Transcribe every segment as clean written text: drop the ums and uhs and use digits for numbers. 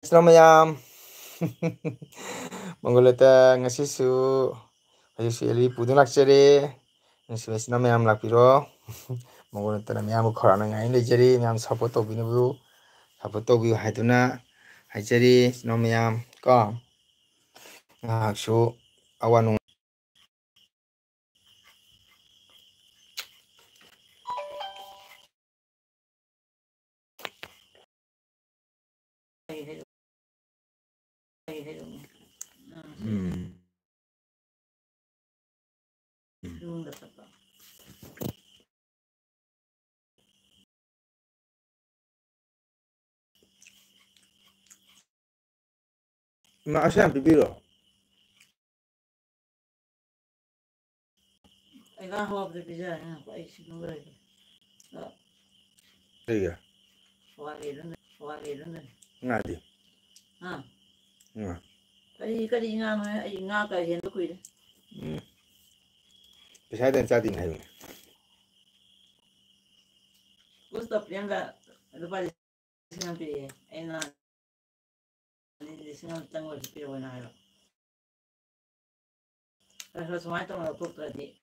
Selamayam. Mongolota ngasisu hajisi eli pudun lakchari ngasi selamayam lakpiro mongolota na miyam khorana ngai lejari miyam support tobinabu support tobiu haiduna haijari selamayam ko ngaksu awanu ma asyam bibiro Ega hop de pizza na ko ai sinu re. iya Wale dun. ngadi Ha. nga Kari nga ma ai nga ka hen ko ide. bisa dan chatting hayu Gusto pianga do pa sinang pi ai na ni sinang tango pi wa na ro. Pero sumai to na to di.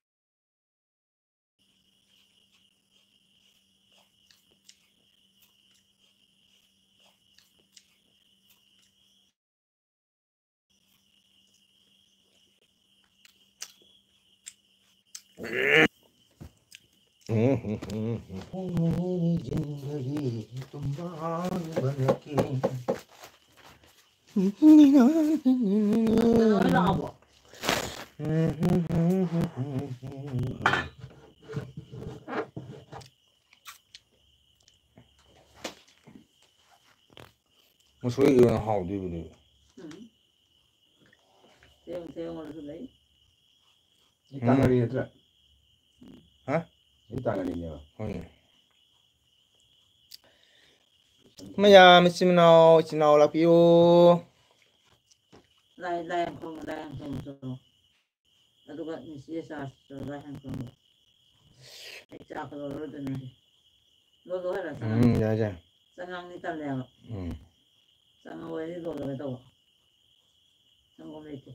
Musui iron how do you do? Theo ngồi xuống đấy. Itang ali itra. Hah? Itang ali niya. Maya misimno chino lapio. Lai không so. Aduga ni siya so lai không. Ai cha ko ro de ni. Lo hara sa. Ya ya. Sangang ni tal ya. Sangang wa ni lo to. Sangang le te.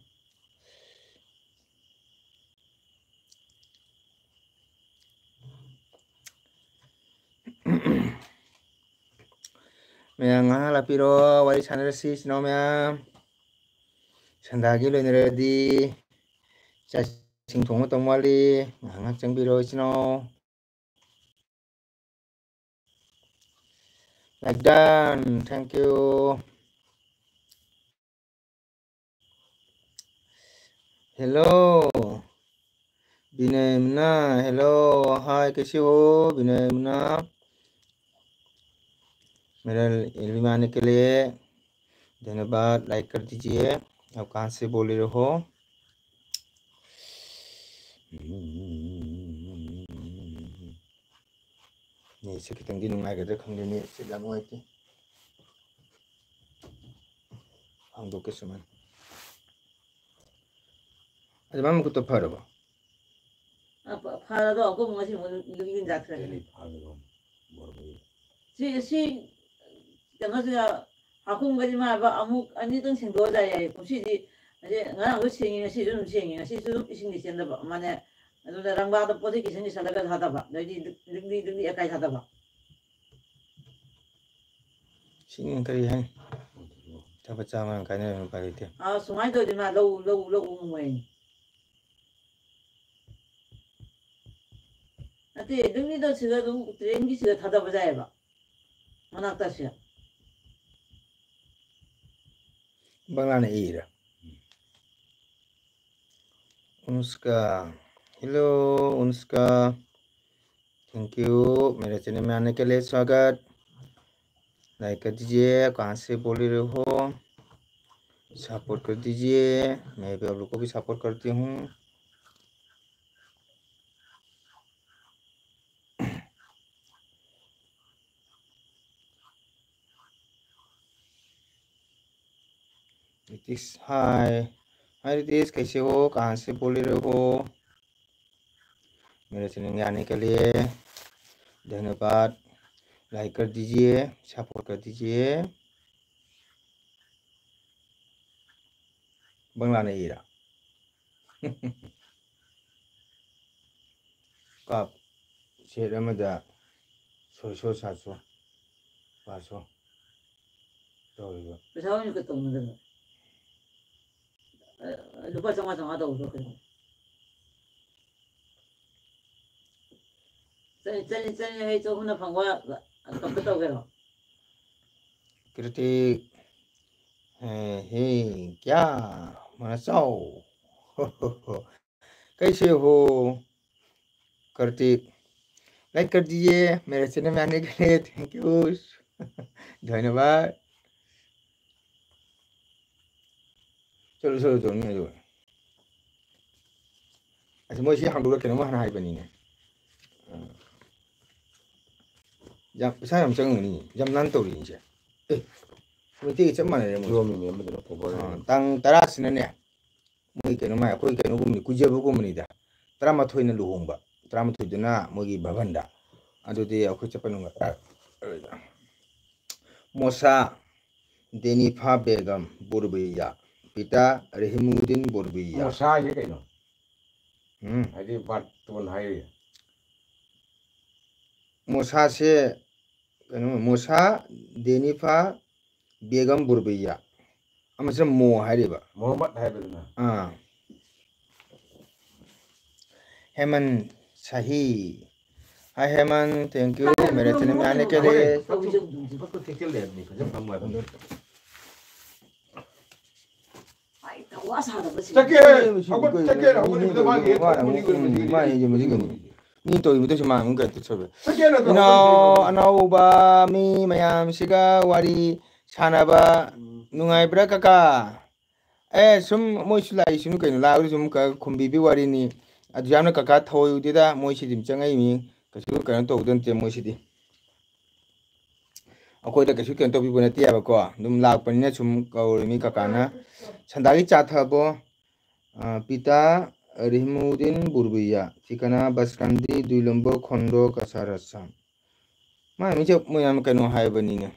Maya nga lapiro wari sanarasi sino maya. Sandagi lo niradi. Chasing thongo tomwali nga changbiro sino. Like done. Thank you. Hello. Binay Muna. Hello. Hi, कैसे हो बिनय मुन्ना मेरा इल्म आने के लिए धन्यवाद like कर दीजिए आप कहाँ से बोल रहे हो नहीं से कितनी दिन नुंगाइगदर खंगे ने से ला नुंगाइते हम दो के समान अरे माम को तो फरबा 파라도 그 뭐지 뭐 이긴 작세. Dili palo. Borbo. 시 정말 아군 거지 마 아무 아니든 생도자야 혹시지 이제 나랑 그 생이는 시좀 생이는 시좀 이신이 sen다 봐. 만에 아주다 랑바도 포지 기생이 살다가 하다 봐. 너희 능리 약간 하다 봐. 신인 그리 해 잡아자만 가는 바이데 아 수마이도 지마 로우 뭐니. 아때 능리도 지가도 트렌기 지가 하다 보자 봐. 만학다시야. bangla ira Unuska hello Unuska thank you मेरे चैनल में आने के लिए स्वागत लाइक कर दीजिए कहाँ से बोल रहे हो सपोर्ट कर दीजिए मैं भी आप लोग को भी सपोर्ट करती हूँ रितिश हाय हाय रितिश कैसे हो कहाँ से बोल रहे हो मेरे चैनल में आने के लिए धन्यवाद लाइक कर दीजिए सपोर्ट कर दीजिए bangla na ira kap set amada so sa so pa so tawriba pesa wani ka tawna da lupa changa changa da uzo kare chani hai chokuna phangwa ka ka taw gero kritik hey क्या मनासाओ कैसे हो Kartik like कर दीजिए मेरे channel में आने के लिए थैंक यू धन्यवाद चलो चलो चलो नहीं जो अच्छा मुझे हम लोग क्या ना हाई बनी ने जब सारे हम चंग नहीं जब नान तो रही है मुझे चम माने मुझे 조음이 멤버들 보고 땅 따라스는 네 뭐 cái nó mà 거기 cái nó cũng 구제부고문이다. 드라마토이는 루홍바. 드라마토이드나 뭐기 바반다. 아주디 아쿠 챵빠는 거. 모사 데니파 베감 보르비야. 피타 레히무딘 보르비야. 모사 이게 그노 음. 아디 바톤 하이 모사세 그노 모사 데니파 베감 보르비야. 아무튼 뭐 하리바. 모하메드 하이베나 हाँ हेमंत सही हाय हेमंत थैंक यू मेरे चैनल में आने के लिए ai tawa sa da ba 저게 하고 저게 하고 이거 많이 ni to ibu to chama mun ka to chobe 저게는 anauba mi mayam siga wari chanaba nungai bra kaka sum moi sulai sunu kainu la sum ka khumbi bi wari ni adjamna kaka thoi udida moi sidim changai mi kasu kan to udan te moi sidi akoi da kasu kan to bi bona tiya ba ko dum lak panina sum kauri mi kaka na chandagi cha thabo pita Rihimudin Burbiya Tikana Basrandi Duilambo Kondo Kasarasam मैं मुझे मुझे कहना है बनी ने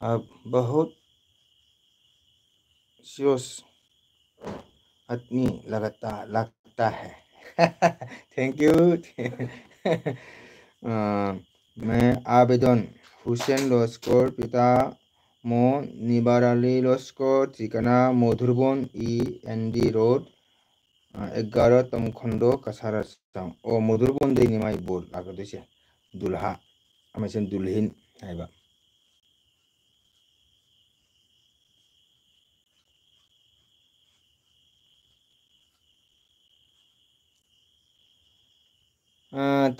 अब बहुत सियोस आदमी लगता है थैंक यू मैं आवेदन हुसैन लस्कर पिता मो निबाराली लस्कर ठिकाना मधुरबन END रोड 11तम खंड कसारसाम ओ मधुरबन दैनि माइ बोल लागदोसे दुल्हा आमसेन दुल्हिन हाइबा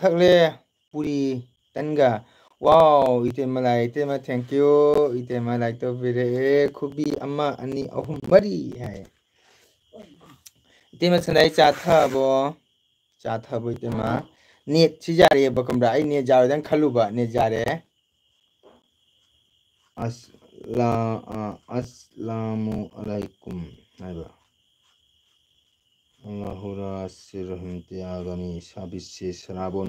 थकले पूरी तनगा वाओ इतेमा थैंक यू इतेमा लाइक तो फिरे खुबी अम्मा अनि अहुम मरी है इतेमा सनाई चाथा बो इतेमा नेट छि जारे बकमरा आई नेट जारे दन खलुबा नेट जारे अस्सलामु अलैकुम हाइबा अल्लाहुरा सिरहमते आगामी 26 श्रावण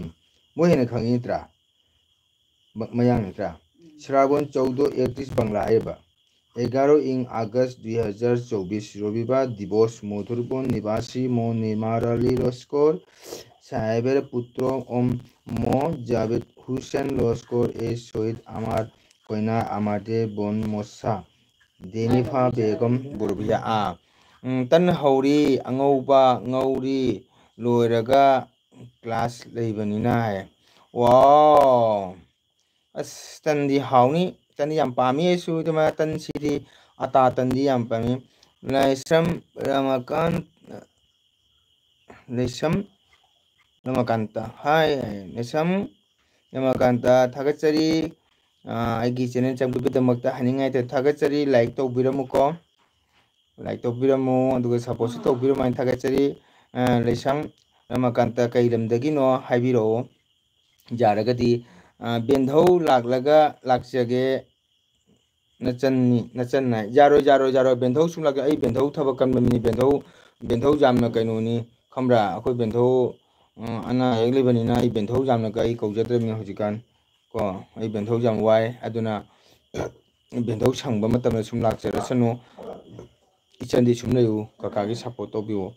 मोहेने खंगित्रा मयांग नेत्रा श्रावण 14 31 बांग्ला आइबा 11 अगस्त 2024 रविवार दिवस मधुरबन निवासी मो निमाराली लस्कर साहेबर पुत्र ओम मो जावेद हुसैन लस्कर ए शहीद आमार कोइना आमादे बन मोसा देनिफा बेगम बुरबिया तन हौरी अंगौबा ngौरी लोयरगा क्लास लेबनिना है वाओ अस तंदी हाउनी तंदी याम पामी एसु तमा तन सिदी अता तंदी याम पामी लैसम रमाकांता हाय लैसम रमाकांता थागचरी आइगी चैनल चंगबिदमक्ता हनिंगाय ते थागचरी लाइक तौबिरमुको लाइक तौबिरमु अदुगा सपोर्ट तौबिरमाइन थागचरी लैसम रमाकांता कैलमदगिनो हाइबिरो जारगदी बेंधौ लागलगा लाक्चगे नचन जारो बेंधौ सुम लाग आई बेंधौ थबक कमनि बेंधौ जामना कैनोनी खमरा अखोय बेंधौ अना एकलिबनिना आई बेंधौ जामना कै कौजद्रमि हुजिकान को आई बेंधौ जाम वाय अदुना बेंधौ संगबा मतम सुम लाक्चरसनु 이천디 좀 레요 카카기 서포트 비오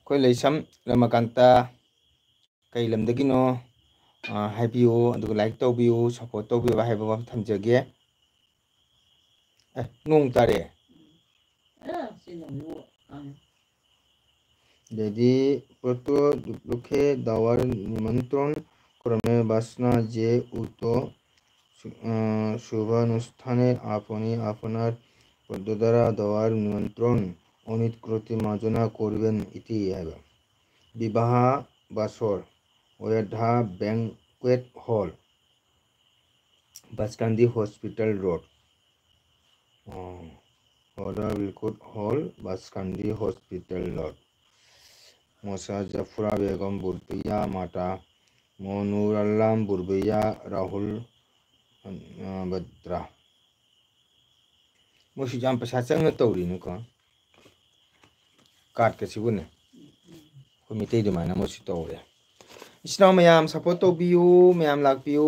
कोई लेसम रमाकांता कई लमदगिनो हाइबियो अदुग लाइक तौबियो सपोर्ट तौबियो हाइबा वा थमजगे नोंग तारे यदि प्रतो दुप्लुखे दावर निमंत्रण क्रमे बासना जे उतो शुभानुष्ठाने आपनी आपनार पद्धतारा दावर निमंत्रण अनित कृति माजना करबेन इति हाइबा विवाह बासर ओयाधा बैंक्वेट हॉल बासकांदी हॉस्पिटल रोड ओदा बिल्कुल हॉल बासकांदी हॉस्पिटल रोड मोसा जफरा बेगम बुरबिया माता मोनूर अल्लाम बुरबिया राहुल बद्रा मोसी जाम पैसा चंगना तौरीनुको कार्ड के सिबुने को मिते दुमाना मोसी तौरे इसनाव मयाम सपोर्ट तौबियो मयाम लाखबियो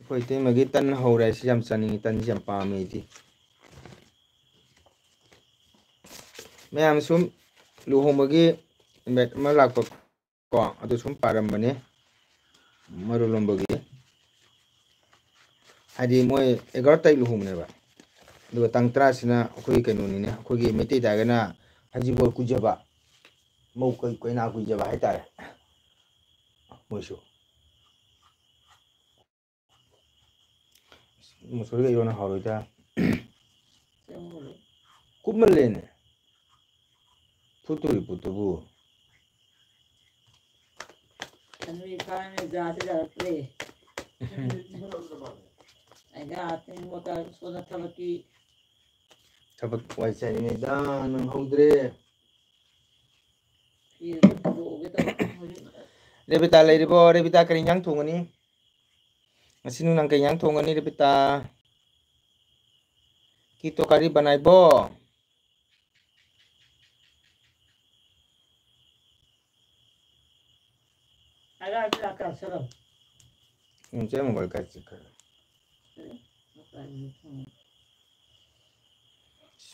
कोइते मगे तन हौरे सि जाम चनिंग तन जाम पामेदि मयाम सुम लुहोमगे इनवाइट मा लाखप को अदु सुम पारमबने मरुलंबगे आदि मोय 11 ताई लुहोमनेबा दो तंत्रा सिना अखोई कैनोनिने अखोगी मिते दागना हजिबोल कुजबा मौ कोइना कुजबा हाइतारे मोसु मुसुरगा इरोना हारोइदा कुमलेने फुतुरी पुतुबु अनवी खाने जाते जाते ऐसा आते हैं वो का सोना थबकी थबक वाइसा ने दान हौद्रे फिर लोगे तो रेबिता लेरिबो रेबिता करिन्यां थोंगनी ngasiनु nang kainyang thongani rebita kito kari banaibo अगर आपला का सरम unse mongol ka chikar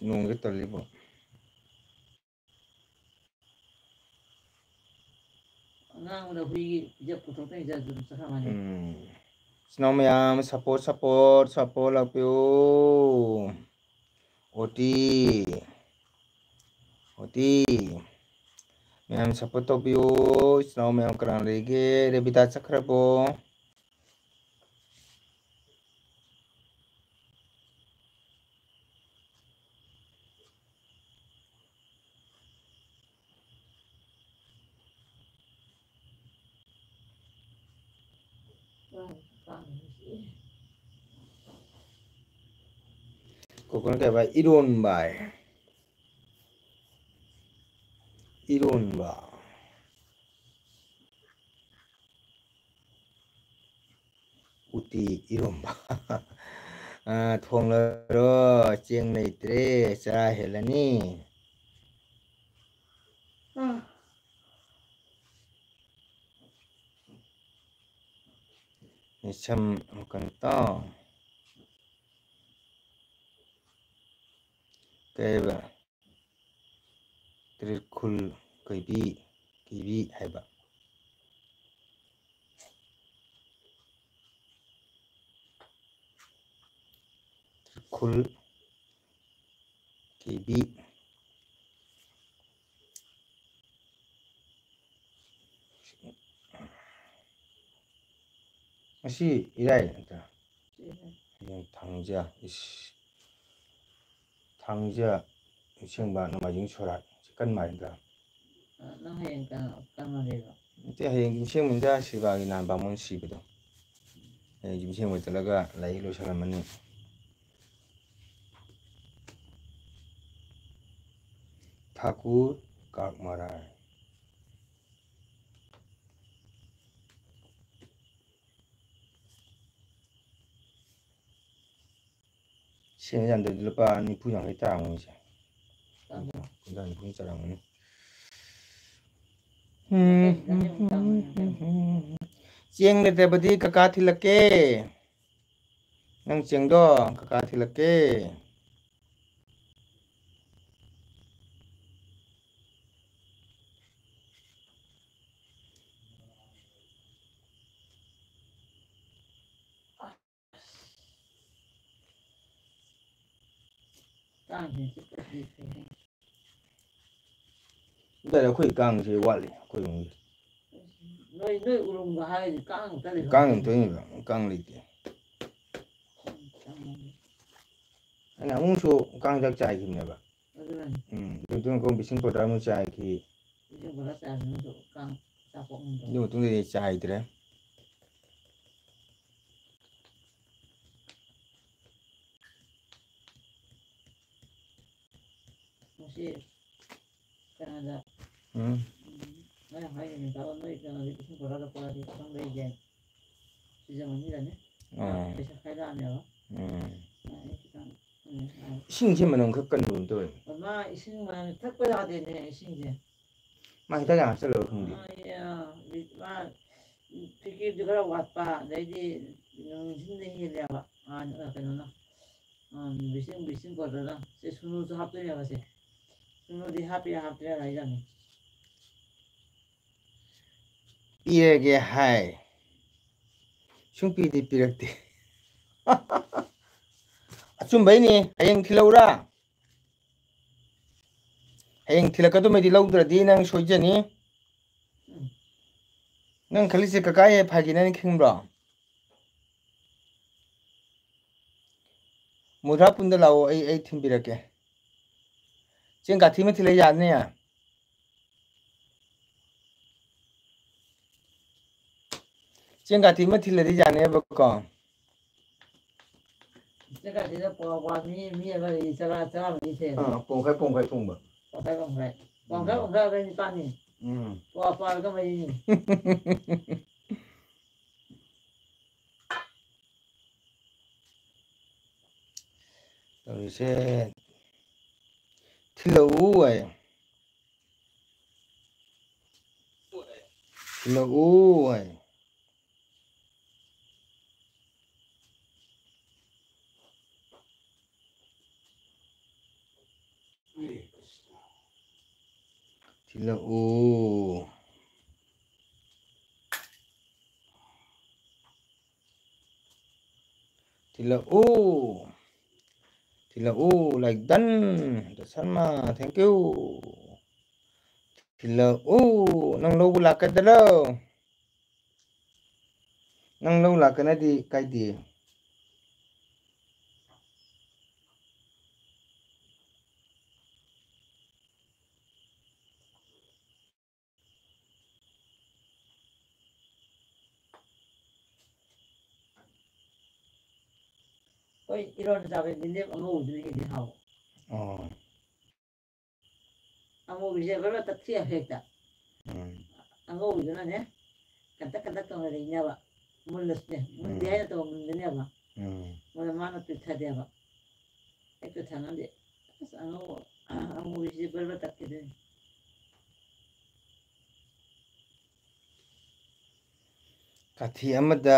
nungge tolibo ना उन्हें हुई जब पुतों ने जब दूसरा माने Snow mayam support lapyo oti mayam support topyo snow mayam karang rege rebita sakrabo kokon kayak ba iron ba uti iron ba thong lo chieng nei tre cha helani nisam kanta kayak ba Trikul kibi haiba Trikul kibi masih irai anta yang thangja isengba namajing sorat kan marinda nang hayang ka marega te hayang iseng minda sibagi nan bamon sibido jimseng wetalaga lai lo salamani Thakur Kakmarai Siang jam lupa ni punya kita orang ni. Kita ni punya orang ni. Siang ni terjadi kakak laki, nang siang do kakak laki. ꯀꯥꯡꯁꯦ direct ꯑꯩꯈꯣꯏ ꯀꯥꯡꯁꯦ ꯋꯥꯠꯂꯤ ꯑꯩꯈꯣꯏ ꯏꯃꯨꯡꯒꯤ ꯅꯣꯏ ꯎꯔꯨꯝꯒ ꯍꯥꯏꯔꯗꯤ ꯀꯥꯡ ꯑꯝꯇ ꯂꯩꯐꯝ ꯀꯥꯡ ꯑꯝꯇ ꯂꯩꯕ ꯀꯥꯡ ꯂꯩꯇꯦ ꯑꯩꯅ ꯑꯃꯨꯛꯁꯨ ꯀꯥꯡ ꯍꯤꯗꯥꯛ ꯆꯥꯏꯈꯤꯕꯅꯦꯕ ꯑꯗꯨꯅ ꯕꯤꯁꯤꯡ ꯄꯥꯎꯗꯔ ꯑꯃ ꯆꯥꯏꯈꯤ ꯑꯗꯨ ꯃꯇꯨꯡꯗꯗꯤ ꯆꯥꯏꯗ꯭ꯔꯦ ꯉꯁꯤ ꯀꯩꯅꯣꯗ ꯅꯣꯏ ꯍꯥꯏꯔꯤꯅꯤ ꯇꯥꯕ ꯅꯣꯏ ꯀꯩꯅꯣꯗꯤ ꯏꯁꯤꯡ ꯕꯣꯔꯥꯗ ꯄꯣꯔꯛꯑꯗꯤ ꯈꯤꯇꯪ ꯂꯩꯒꯦ ꯁꯤꯖꯃꯅꯤꯗꯅꯤ ꯄꯩꯁꯥ ꯈꯥꯏꯔꯛꯑꯅꯦꯕ ꯈꯤꯇꯪ ꯏꯁꯤꯡꯁꯦ ꯃꯅꯝ ꯈꯔ ꯀꯟꯕꯒꯨꯝ ꯇꯧꯋꯦ ꯃꯥ ꯏꯁꯤꯡ ꯃꯅꯝ ꯊꯛꯄ ꯌꯥꯗꯦꯅꯦ ꯏꯁꯤꯡꯁꯦ ꯃꯥ ꯍꯤꯗꯥꯛ ꯌꯥꯝ ꯍꯥꯞꯆꯜꯂꯕ ꯈꯪꯗꯦ ꯃꯥ ꯐꯤꯀꯦꯠꯁꯨ ꯈꯔ ꯋꯥꯠꯄ ꯑꯗꯩꯗꯤ ꯅꯨꯡꯁꯤꯡꯗ ꯍꯦꯜꯂꯦꯕ ꯀꯩꯅꯣꯅ ꯕꯤꯁꯤꯡ ꯄꯥꯎꯗꯔꯅ ꯁꯤ ꯁꯨꯅꯨꯁꯨ ꯍꯥꯞꯇꯣꯏꯅꯦꯕ ꯁꯦ ꯁꯨꯅꯨꯗꯤ ꯍꯥꯞꯄꯤꯔ ꯍꯥꯞꯇ꯭ꯔꯤꯔꯥ ꯍꯥꯏꯖꯥꯠꯅꯤ ꯄꯤꯔꯒꯦ ꯍꯥꯏ ꯁꯨꯡꯄꯤꯗꯤ ꯄꯤꯔꯛꯇꯦ ꯑꯆꯨꯝꯕꯩꯅꯤ ꯍꯌꯦꯡ ꯊꯤꯜꯂꯛꯎꯔꯥ ꯍꯌꯦꯡ ꯊꯤꯜꯂꯛꯀꯗꯕꯩꯗꯤ ꯂꯧꯗ꯭ꯔꯗꯤ ꯅꯪ ꯁꯣꯏꯖꯅꯤ ꯅꯪ ꯈꯜꯂꯤꯁꯦ ꯀꯀꯥ ꯍꯦꯛ ꯐꯥꯒꯤꯅꯦꯅ ꯈꯟꯕ꯭ꯔꯣ ꯃꯨꯙꯥꯄꯨꯟꯗ ꯂꯥꯛꯑꯣ ꯑꯩ ꯊꯤꯟꯕꯤꯔꯛꯀꯦ ꯆꯦꯡ ꯀꯥꯊꯤ ꯑꯃ ꯊꯤꯜꯂꯛ ꯌꯥꯅꯤ ꯆꯦꯡ ꯀꯥꯊꯤ ꯑꯃ ꯊꯤꯜꯂꯗꯤ ꯌꯥꯅꯦꯕꯀꯣ ꯆꯦꯡ ꯀꯥꯊꯤꯗ ꯄꯋꯥ ꯃꯤ ꯑꯃꯗꯤ ꯆꯔꯥꯃꯔꯤ ꯊꯦꯜꯂꯦ ꯄꯣꯡꯈꯥꯏ ꯊꯣꯡꯕ ꯄꯋꯥꯈꯥꯏ ꯅꯤꯄꯥꯜꯅꯤ ꯄꯋꯥ ꯄꯥꯔꯒ ꯃꯔꯤꯅꯤ ꯇꯧꯔꯤꯁꯦ ꯊꯤꯜꯂꯛꯎ ꯍꯥꯏꯌꯦ ꯊꯤꯜꯂꯛꯎ ꯍꯥꯏꯌꯦ ꯊꯤꯜꯂꯛꯎ ꯊꯤꯜꯂꯛꯎ ꯊꯤꯜꯂꯛꯎ ꯂꯥꯏꯛ ꯗꯟ ꯁꯔꯃ ꯊꯦꯡꯀ꯭ꯌꯨ ꯊꯤꯜꯂꯛꯎ ꯅꯪ ꯂꯧꯕ ꯂꯥꯛꯀꯗ꯭ꯔꯣ ꯅꯪ ꯂꯧ ꯂꯥꯛꯀꯅꯗꯤ ꯀꯥꯏꯗꯦ ꯍꯣꯏ ꯏꯔꯣꯟꯕ ꯆꯥꯕꯗ ꯌꯦꯟꯗꯦꯝ ꯑꯉꯧꯕꯗꯨꯅ ꯍꯦꯟꯅ ꯍꯥꯎꯕ ꯑꯉꯧꯕꯤꯁꯦ ꯕꯔꯕꯔ ꯇꯠꯈꯤꯑꯕ ꯍꯦꯛꯇ ꯑꯉꯧꯕꯤꯗꯨꯅꯅꯦ ꯀꯟꯇꯛ ꯇꯧꯅ ꯂꯩꯅꯦꯕ ꯃꯨꯜꯂꯁꯨꯅꯦ ꯃꯨꯟꯗꯦ ꯍꯥꯏꯅ ꯇꯧꯕ ꯃꯨꯟꯒꯅꯦꯕ ꯃꯗ ꯃꯥꯅ ꯇꯨꯊꯗꯦꯕ ꯍꯦꯛ ꯇꯨꯊꯅꯗꯤ ꯑꯁ ꯑꯉꯧꯕꯤꯁꯦ ꯕꯔꯕꯔ ꯇꯠꯈꯤꯗꯣꯏꯅꯤ ꯀꯥꯊꯤ ꯑꯃꯗ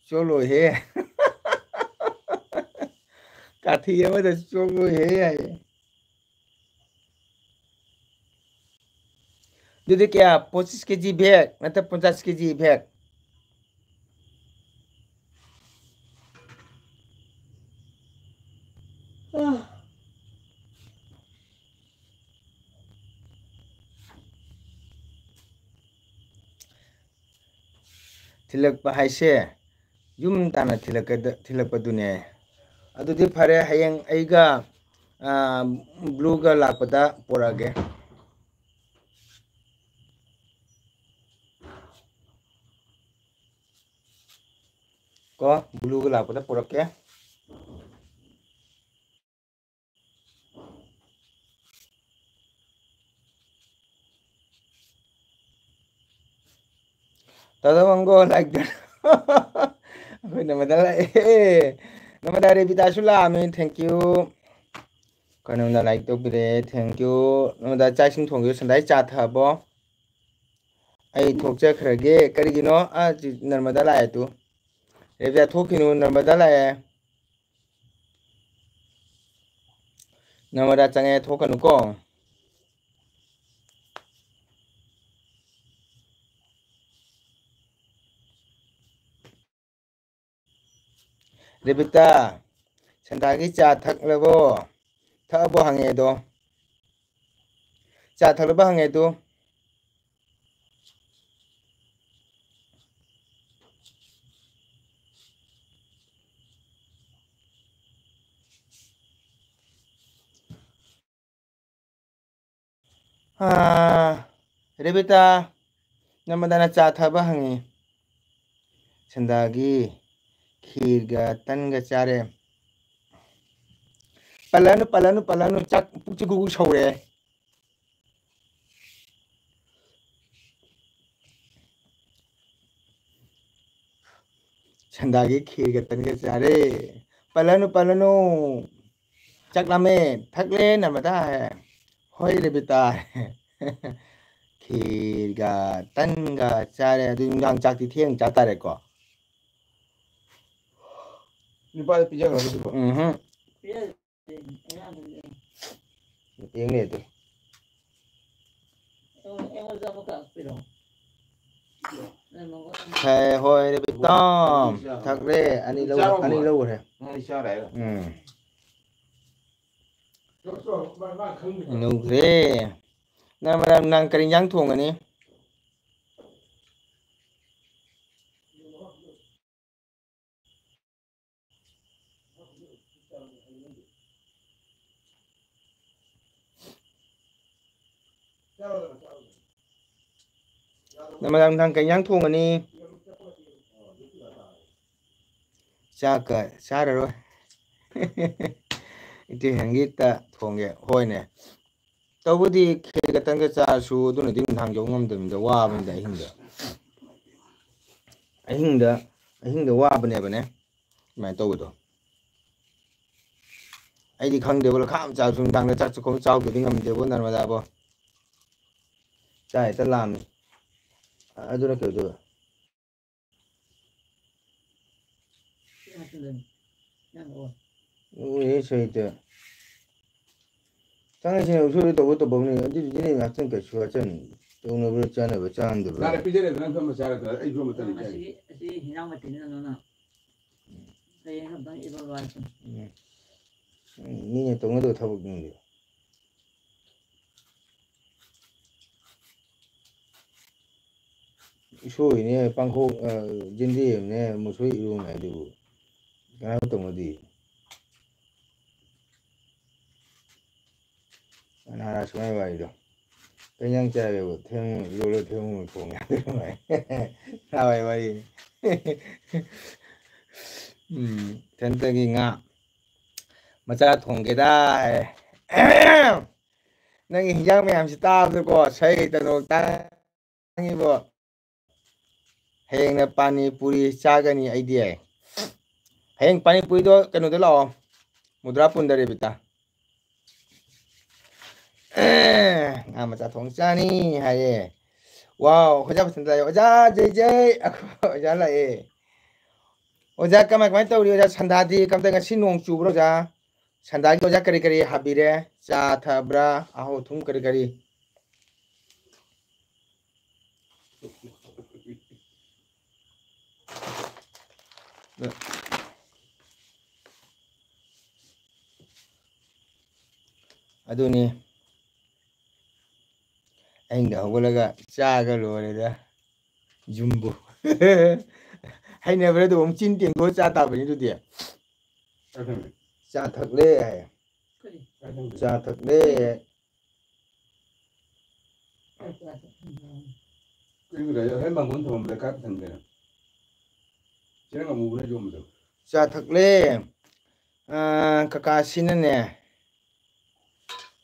ꯆꯣꯠꯂꯣꯏꯍꯦ ꯀꯥꯊꯤ ꯑꯃꯗ ꯆꯣꯠꯂꯣꯏꯍꯦ ꯍꯥꯏꯌꯦ ꯑꯗꯨꯗꯤ ꯀꯌꯥ 25 kg ꯕꯦꯛ ꯅꯠꯇ꯭ꯔ 50 kg ꯕꯦꯛ ꯊꯤꯜꯂꯛꯄ ꯍꯥꯏꯁꯦ ꯌꯨꯝ ꯇꯥꯟꯅ ꯊꯤꯜꯂꯛꯄꯗꯨꯅꯦ ꯑꯗꯨꯗꯤ ꯐꯔꯦ ꯍꯌꯦꯡ ꯑꯩꯒ ꯕ꯭ꯂꯨꯒ ꯂꯥꯛꯄꯗ ꯄꯣꯔꯛꯑꯒꯦ ꯀꯣ ꯕ꯭ꯂꯨꯒ ꯂꯥꯛꯄꯗ ꯄꯨꯔꯛꯀꯦ ꯇꯗꯣꯡꯒꯣ ꯂꯥꯏꯛ ꯑꯩꯈꯣꯏ ꯅꯃꯗ ꯂꯥꯛꯑꯦ ꯅꯃꯗꯥ ꯔꯦꯕꯤꯇꯥꯁꯨ ꯂꯥꯛꯑꯝꯃꯤ ꯊꯦꯡꯀ꯭ꯌꯨ ꯑꯩꯈꯣꯏ ꯅꯃꯗ ꯂꯥꯏꯛ ꯇꯧꯕꯤꯔꯛꯑꯦ ꯊꯦꯡꯀ꯭ꯌꯨ ꯅꯃꯗꯥ ꯆꯥꯛ ꯏꯁꯤꯡ ꯊꯣꯡꯈꯤꯕ ꯁꯟꯗꯥꯏ ꯆꯥ ꯊꯛꯑꯕꯣ ꯑꯩ ꯊꯣꯛꯆꯈ꯭ꯔꯒꯦ ꯀꯔꯤꯒꯤꯅꯣ ꯅꯔꯃꯗꯥ ꯂꯥꯛꯑꯦ ꯇꯨ ꯔꯦꯕꯤꯇꯥ ꯊꯣꯛꯈꯤꯅꯨ ꯅꯔꯃꯗꯥ ꯂꯥꯛꯑꯦ ꯅꯔꯃꯗꯥ ꯆꯪꯉꯛꯑꯦ ꯊꯣꯛꯀꯅꯨꯀꯣ ꯔꯦꯕꯤꯇꯥ ꯁꯟꯗꯥꯒꯤ ꯆꯥ ꯊꯛꯂꯕꯣ ꯊꯛꯑꯕꯣ ꯍꯪꯉꯦ ꯑꯗꯣ ꯆꯥ ꯊꯛꯂꯕ ꯍꯪꯉꯦ ꯑꯗꯣ ꯔꯦꯕꯤꯇꯥ ꯅꯃꯗꯅ ꯆꯥ ꯊꯛꯕ ꯍꯪꯉꯤ ꯁꯟꯗꯥꯒꯤ ꯈꯤꯔꯒ ꯇꯟꯒ ꯆꯥꯔꯦ ꯄꯜꯂꯅꯨ ꯆꯥꯛ ꯄꯨꯛꯁꯤ ꯒꯨꯒꯨ ꯁꯧꯔꯦ ꯁꯟꯗꯥꯒꯤ ꯈꯤꯔꯒ ꯇꯟꯒ ꯆꯥꯔꯦ ꯄꯜꯂꯅꯨ ꯆꯥꯛ ꯂꯥꯝꯃꯦ ꯊꯛꯂꯦ ꯅꯔꯃꯗꯥ ꯍꯣꯏ ꯔꯦꯕꯤꯇꯥ ꯈꯤꯔꯒ ꯇꯟꯒ ꯆꯥꯔꯦ ꯑꯗꯨ ꯅꯨꯡꯗꯥꯡ ꯆꯥꯛꯇꯤ ꯊꯦꯡ ꯆꯥ ꯇꯥꯔꯦꯀꯣ ꯅꯨꯄꯥꯗ ꯄꯤꯖꯈ꯭ꯔꯕ ꯑꯗꯨꯕꯣ ꯌꯦꯡꯅꯦ ꯑꯗꯨ ꯍꯣꯏ ꯔꯦꯕꯤꯇꯥ ꯊꯛꯂꯦ ꯑꯅꯤ ꯂꯧꯈ꯭ꯔꯦ ꯅꯨꯈ꯭ꯔꯦ ꯅꯪ ꯀꯔꯤ ꯏꯟꯖꯥꯡ ꯊꯣꯡꯒꯅꯤ ꯅꯨꯡꯗꯥꯡ ꯀꯩ ꯏꯟꯖꯥꯡ ꯊꯣꯡꯒꯅꯤ ꯆꯥꯛꯀ ꯆꯥꯔꯔꯣꯏ ꯏꯇꯩꯍꯟꯒꯤꯇ ꯊꯣꯡꯒꯦ ꯍꯣꯏꯅꯦ ꯇꯧꯕꯗꯤ ꯈꯦꯔꯒ ꯇꯟꯒ ꯆꯥꯔꯁꯨ ꯑꯗꯨꯅꯗꯤ ꯅꯨꯡꯗꯥꯡ ꯌꯧ ꯉꯝꯗꯕꯅꯤꯗ ꯋꯥꯕꯅꯤꯗ ꯑꯍꯤꯡꯗ ꯋꯥꯕꯅꯦꯕꯅꯦ ꯑꯗꯨꯃꯥꯏꯅ ꯇꯧꯕꯗꯣ ꯑꯩꯗꯤ ꯈꯪꯗꯦꯕꯣ ꯂꯣꯈꯥꯝ ꯆꯥꯕꯁꯨ ꯅꯨꯡꯗꯥꯡꯗ ꯆꯥꯛ ꯆꯥꯛꯈꯣꯝ ꯆꯥꯎꯗꯗꯤ ꯉꯝꯗꯦꯕꯣ ꯅꯔꯃꯗꯥꯕꯣ ꯆꯥꯛ ꯍꯦꯛꯇ ꯂꯥꯝꯃꯤ ꯑꯗꯨꯅ ꯀꯩꯗꯧꯗꯣꯏꯕ ꯆꯪꯉꯁꯤꯅ ꯎꯁꯣꯏ ꯇꯧꯕ ꯇꯧꯐꯝꯅꯤ ꯑꯗꯨꯗꯤ ꯉꯥꯛꯇꯪ ꯀꯩꯁꯨ ꯍꯥꯆꯟ ꯇꯧꯅꯕ꯭ꯔꯥ ꯆꯥꯅꯕ ꯆꯥꯟꯗꯕ꯭ꯔꯥ ꯅꯪꯅ ꯄꯤꯖꯔꯦꯗ ꯅꯪ ꯐꯝꯃ ꯆꯥꯔꯦꯗꯅ ꯑꯩꯁꯨ ꯑꯃꯇ ꯑꯁꯤ ꯍꯤꯟꯖꯥꯡ ꯃꯊꯦꯜꯅꯤꯅ ꯍꯌꯦꯡ ꯑꯝꯇꯪ ꯏꯔꯣꯜꯂꯣ ꯃꯤꯅ ꯇꯧꯅꯗꯕ ꯊꯕꯛꯅꯤ ꯎꯁꯣꯏꯅꯦ ꯄꯥꯡꯈꯣꯛ ꯌꯦꯟꯗꯦꯝꯅꯦ ꯃꯨꯁꯣꯏ ꯏꯔꯣꯟꯕ ꯑꯗꯨꯕꯨ ꯀꯅꯥ ꯇꯧꯅꯗꯦ ꯅꯍꯥꯟ ꯁꯨꯃꯥꯏ ꯋꯥꯔꯤꯗꯣ ꯀꯩ ꯏꯟꯖꯥꯡ ꯆꯥꯒꯦꯕꯨ ꯏꯔꯣꯜꯂ ꯊꯣꯡꯉꯦ ꯅꯍꯥꯟꯋꯥꯏ ꯋꯥꯔꯤꯅꯤ ꯏꯊꯟꯇꯒꯤ ꯉꯥ ꯃꯆꯥ ꯊꯣꯡꯒꯦꯗ ꯅꯪꯒꯤ ꯍꯤꯟꯖꯥꯡ ꯃꯌꯥꯝꯁꯤ ꯇꯥꯕꯗꯀꯣ ꯁꯩ ꯇꯪꯉꯤꯕꯣ ꯍꯌꯦꯡꯅ ꯄꯥꯅꯤ ꯄꯨꯔꯤ ꯆꯥꯒꯅꯤ ꯑꯩꯗꯤ ꯍꯌꯦꯡ ꯄꯥꯅꯤꯄꯨꯔꯤꯗꯣ ꯀꯩꯅꯣꯗ ꯂꯥꯛꯑꯣ ꯃꯨꯗ꯭ꯔꯥꯄꯨꯟꯗ ꯔꯦꯕꯤꯇꯥ ꯉꯥ ꯃꯆꯥ ꯊꯣꯡ ꯆꯥꯅꯤ ꯍꯥꯏꯌꯦ ꯋꯥꯎ ꯑꯣꯖꯥ ꯃꯊꯟꯇ ꯂꯥꯛꯑꯦ ꯑꯣꯖꯥ ꯖꯩ ꯑꯩꯈꯣꯏ ꯑꯣꯖꯥ ꯂꯥꯛꯑꯦ ꯑꯣꯖꯥ ꯀꯃꯥꯏ ꯇꯧꯔꯤ ꯑꯣꯖꯥ ꯁꯟꯗꯥꯗꯤ ꯀꯝꯇ ꯉꯁꯤ ꯅꯣꯡ ꯆꯨꯕ꯭ꯔꯣ ꯑꯣꯖꯥ ꯁꯟꯗꯥꯒꯤ ꯑꯣꯖꯥ ꯀꯔꯤ ꯍꯥꯞꯄꯤꯔꯦ ꯆꯥ ꯊꯛꯕ꯭ꯔꯥ ꯑꯍꯥꯎ ꯑꯊꯨꯝ ꯀꯔꯤ ꯑꯗꯨꯅꯤ ꯑꯍꯤꯡꯗ ꯍꯧꯒꯠꯂꯒ ꯆꯥꯒ ꯂꯣꯏꯔꯦꯗ ꯖꯨꯝꯕꯨ ꯍꯩꯅꯕ꯭ꯔꯥ ꯑꯗꯨ ꯑꯃꯨꯛ ꯆꯤꯟ ꯇꯦꯡꯊꯣꯛꯑ ꯆꯥ ꯇꯥꯕꯅꯤ ꯑꯗꯨꯗꯤ ꯆꯥ ꯊꯛꯂꯦ ꯆꯥ ꯊꯛꯂꯦ ꯆꯥ ꯊꯛꯂꯦ ꯀꯀꯥꯁꯤꯅꯅꯦ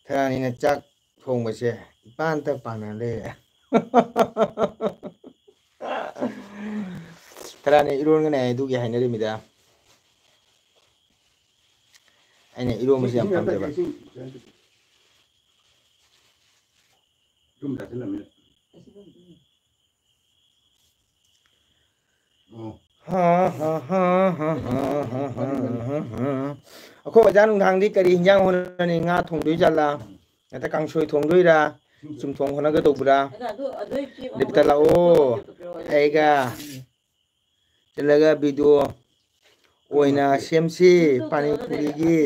ꯊꯔꯥꯅꯤꯅ ꯆꯥꯛ ꯊꯣꯡꯕꯁꯦ ꯏꯄꯥꯟꯇ ꯄꯥꯅꯔꯦ ꯊꯔꯥꯅꯤ ꯏꯔꯣꯟꯒꯅꯤ ꯑꯗꯨꯒꯤ ꯍꯥꯏꯅꯔꯤꯃꯤꯗ ꯑꯩꯅ ꯏꯔꯣꯟꯕꯁꯦ ꯌꯥꯝ ꯄꯥꯝꯖꯕ ꯑꯩꯈꯣꯏ ꯑꯣꯖꯥ ꯅꯨꯡꯗꯥꯡꯗꯤ ꯀꯔꯤ ꯍꯤꯟꯖꯥꯡ ꯍꯣꯠꯅꯔꯅꯤ ꯉꯥ ꯊꯣꯡꯗꯣꯏ ꯖꯥꯠꯂꯥ ꯅꯠꯇ꯭ꯔ ꯀꯥꯡꯁꯣꯏ ꯊꯣꯡꯗꯣꯏꯔꯥ ꯆꯨꯝꯊꯣꯡ ꯍꯣꯠꯅꯒꯗꯧꯕ꯭ꯔꯥ ꯂꯦꯞꯇ ꯂꯥꯛꯑꯣ ꯑꯩꯒ ꯆꯠꯂꯒ ꯚꯤꯗꯤꯑꯣ ꯑꯣꯏꯅ ꯁꯦꯝꯁꯤ ꯄꯥꯅꯤꯄꯨꯔꯤꯒꯤ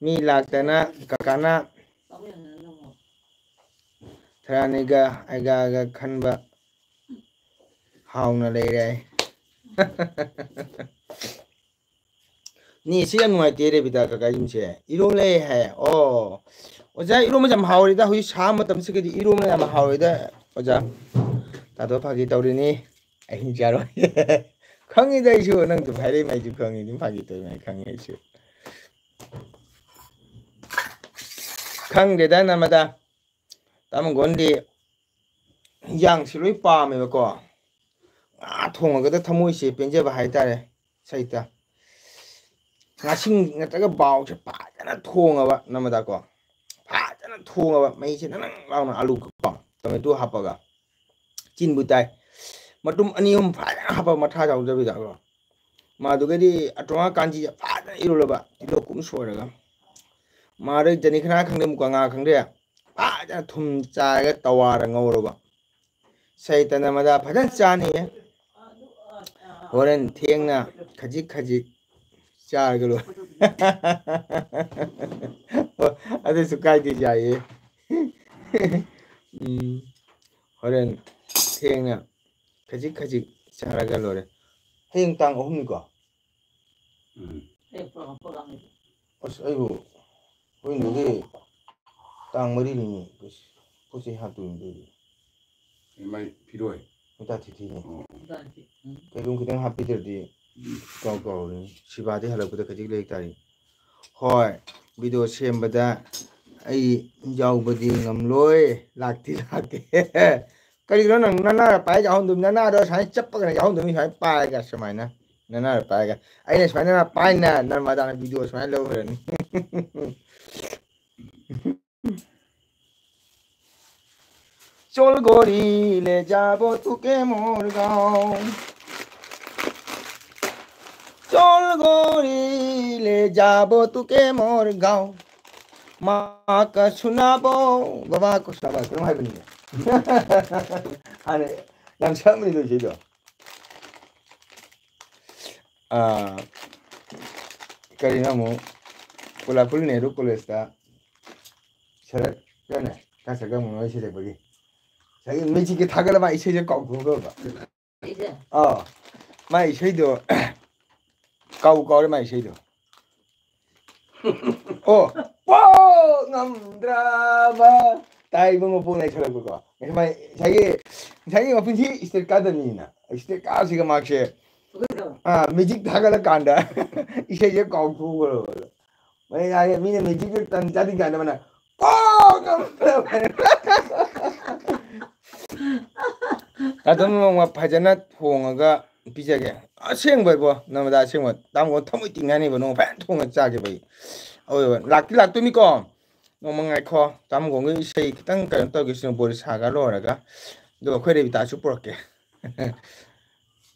Mi laktana kakana Tharaniga aiga khanba hauna leire ni si am nuai tere bida ka kai jimse iro le hai oh oja iro ma jam hauri da hui sa ma tam se ke iro ma jam hauri da oja ta do phagi tawri ni ai jaro khangi dai ju nang tu phai mai ju khangi ni phagi toi mai khangi ju khang de da na ma da tam gon di yang si loi pa me ko a thong ga da thamoi se penje ba hai ta re sai ta ngasing ngataga baw se pa jana thonga ba namada ko pa jana thonga ba mai se nang launa alu ko tomato hapaga chin butai matum ani hum pa hapa matha jaw jabi da ko ma du gedi atwa kanji pa jana irula ba ilo kum soraga ma re jani khana khangne mu nga khangde pa jana thum cha ga tawara ngawro ba sai ta namada phajan chani horen thengna khajik khajik चार अरे सुकाई दी जाए होरेन थेंना खजिक खजिक चारागा लोरे हेंग तांग अहुम को अस आइबो होइन दे तांग मरी नि पुसे हातु दे माइ फिरोय उता थिथि नि केदुम खिदं हापिदर दि गाव गाव नि सिबादे हलबदा खजिक लेक तारि होय वीडियो सेमबदा आई जाउबदी ngamloi lakti lakti kari ro nang nana pai jaun dum nana ro sai chappa ga jaun dum sai pai ga samai na nana pai ga ai ne sai na pai na nan ma da video sai lo ren chol gori le jabo tu ke mor gaon चल गोरी ले जाबो तुके मोर गाँव माँ का सुनाबो बाबा को सुनाबो 그럼 할 분이야 아니 난 처음이도 지도 아 그리나 뭐 콜라풀 네로 콜레스타 저래 그네 가서가 뭐 이제 되버기 자기 매직이 타가라 마 이제 거고 그거 이제 마 이제도 Câu coi mày xây được. Wow, ngầm drama. Tay mo po na isala ko. May 자기 뭐 핀티 이스텔 까더니나. 이스텔 까시가 막시. 매직 다가라 간다. 이제 거고 그러. may ai 미네 매직을 딴 짜딩 간다 만나. ngầm drama. 나도 뭐 파자나 홍어가 비자게 생버 뭐 너무다 생버 담고 터무 띵하니 뭐 너무 반통을 짜게 뭐 락기 락도미고 너무 ngay 담고 그 sei 땅 가는 떡이 쓰는 보리 사가로라가 너 크레비 다 support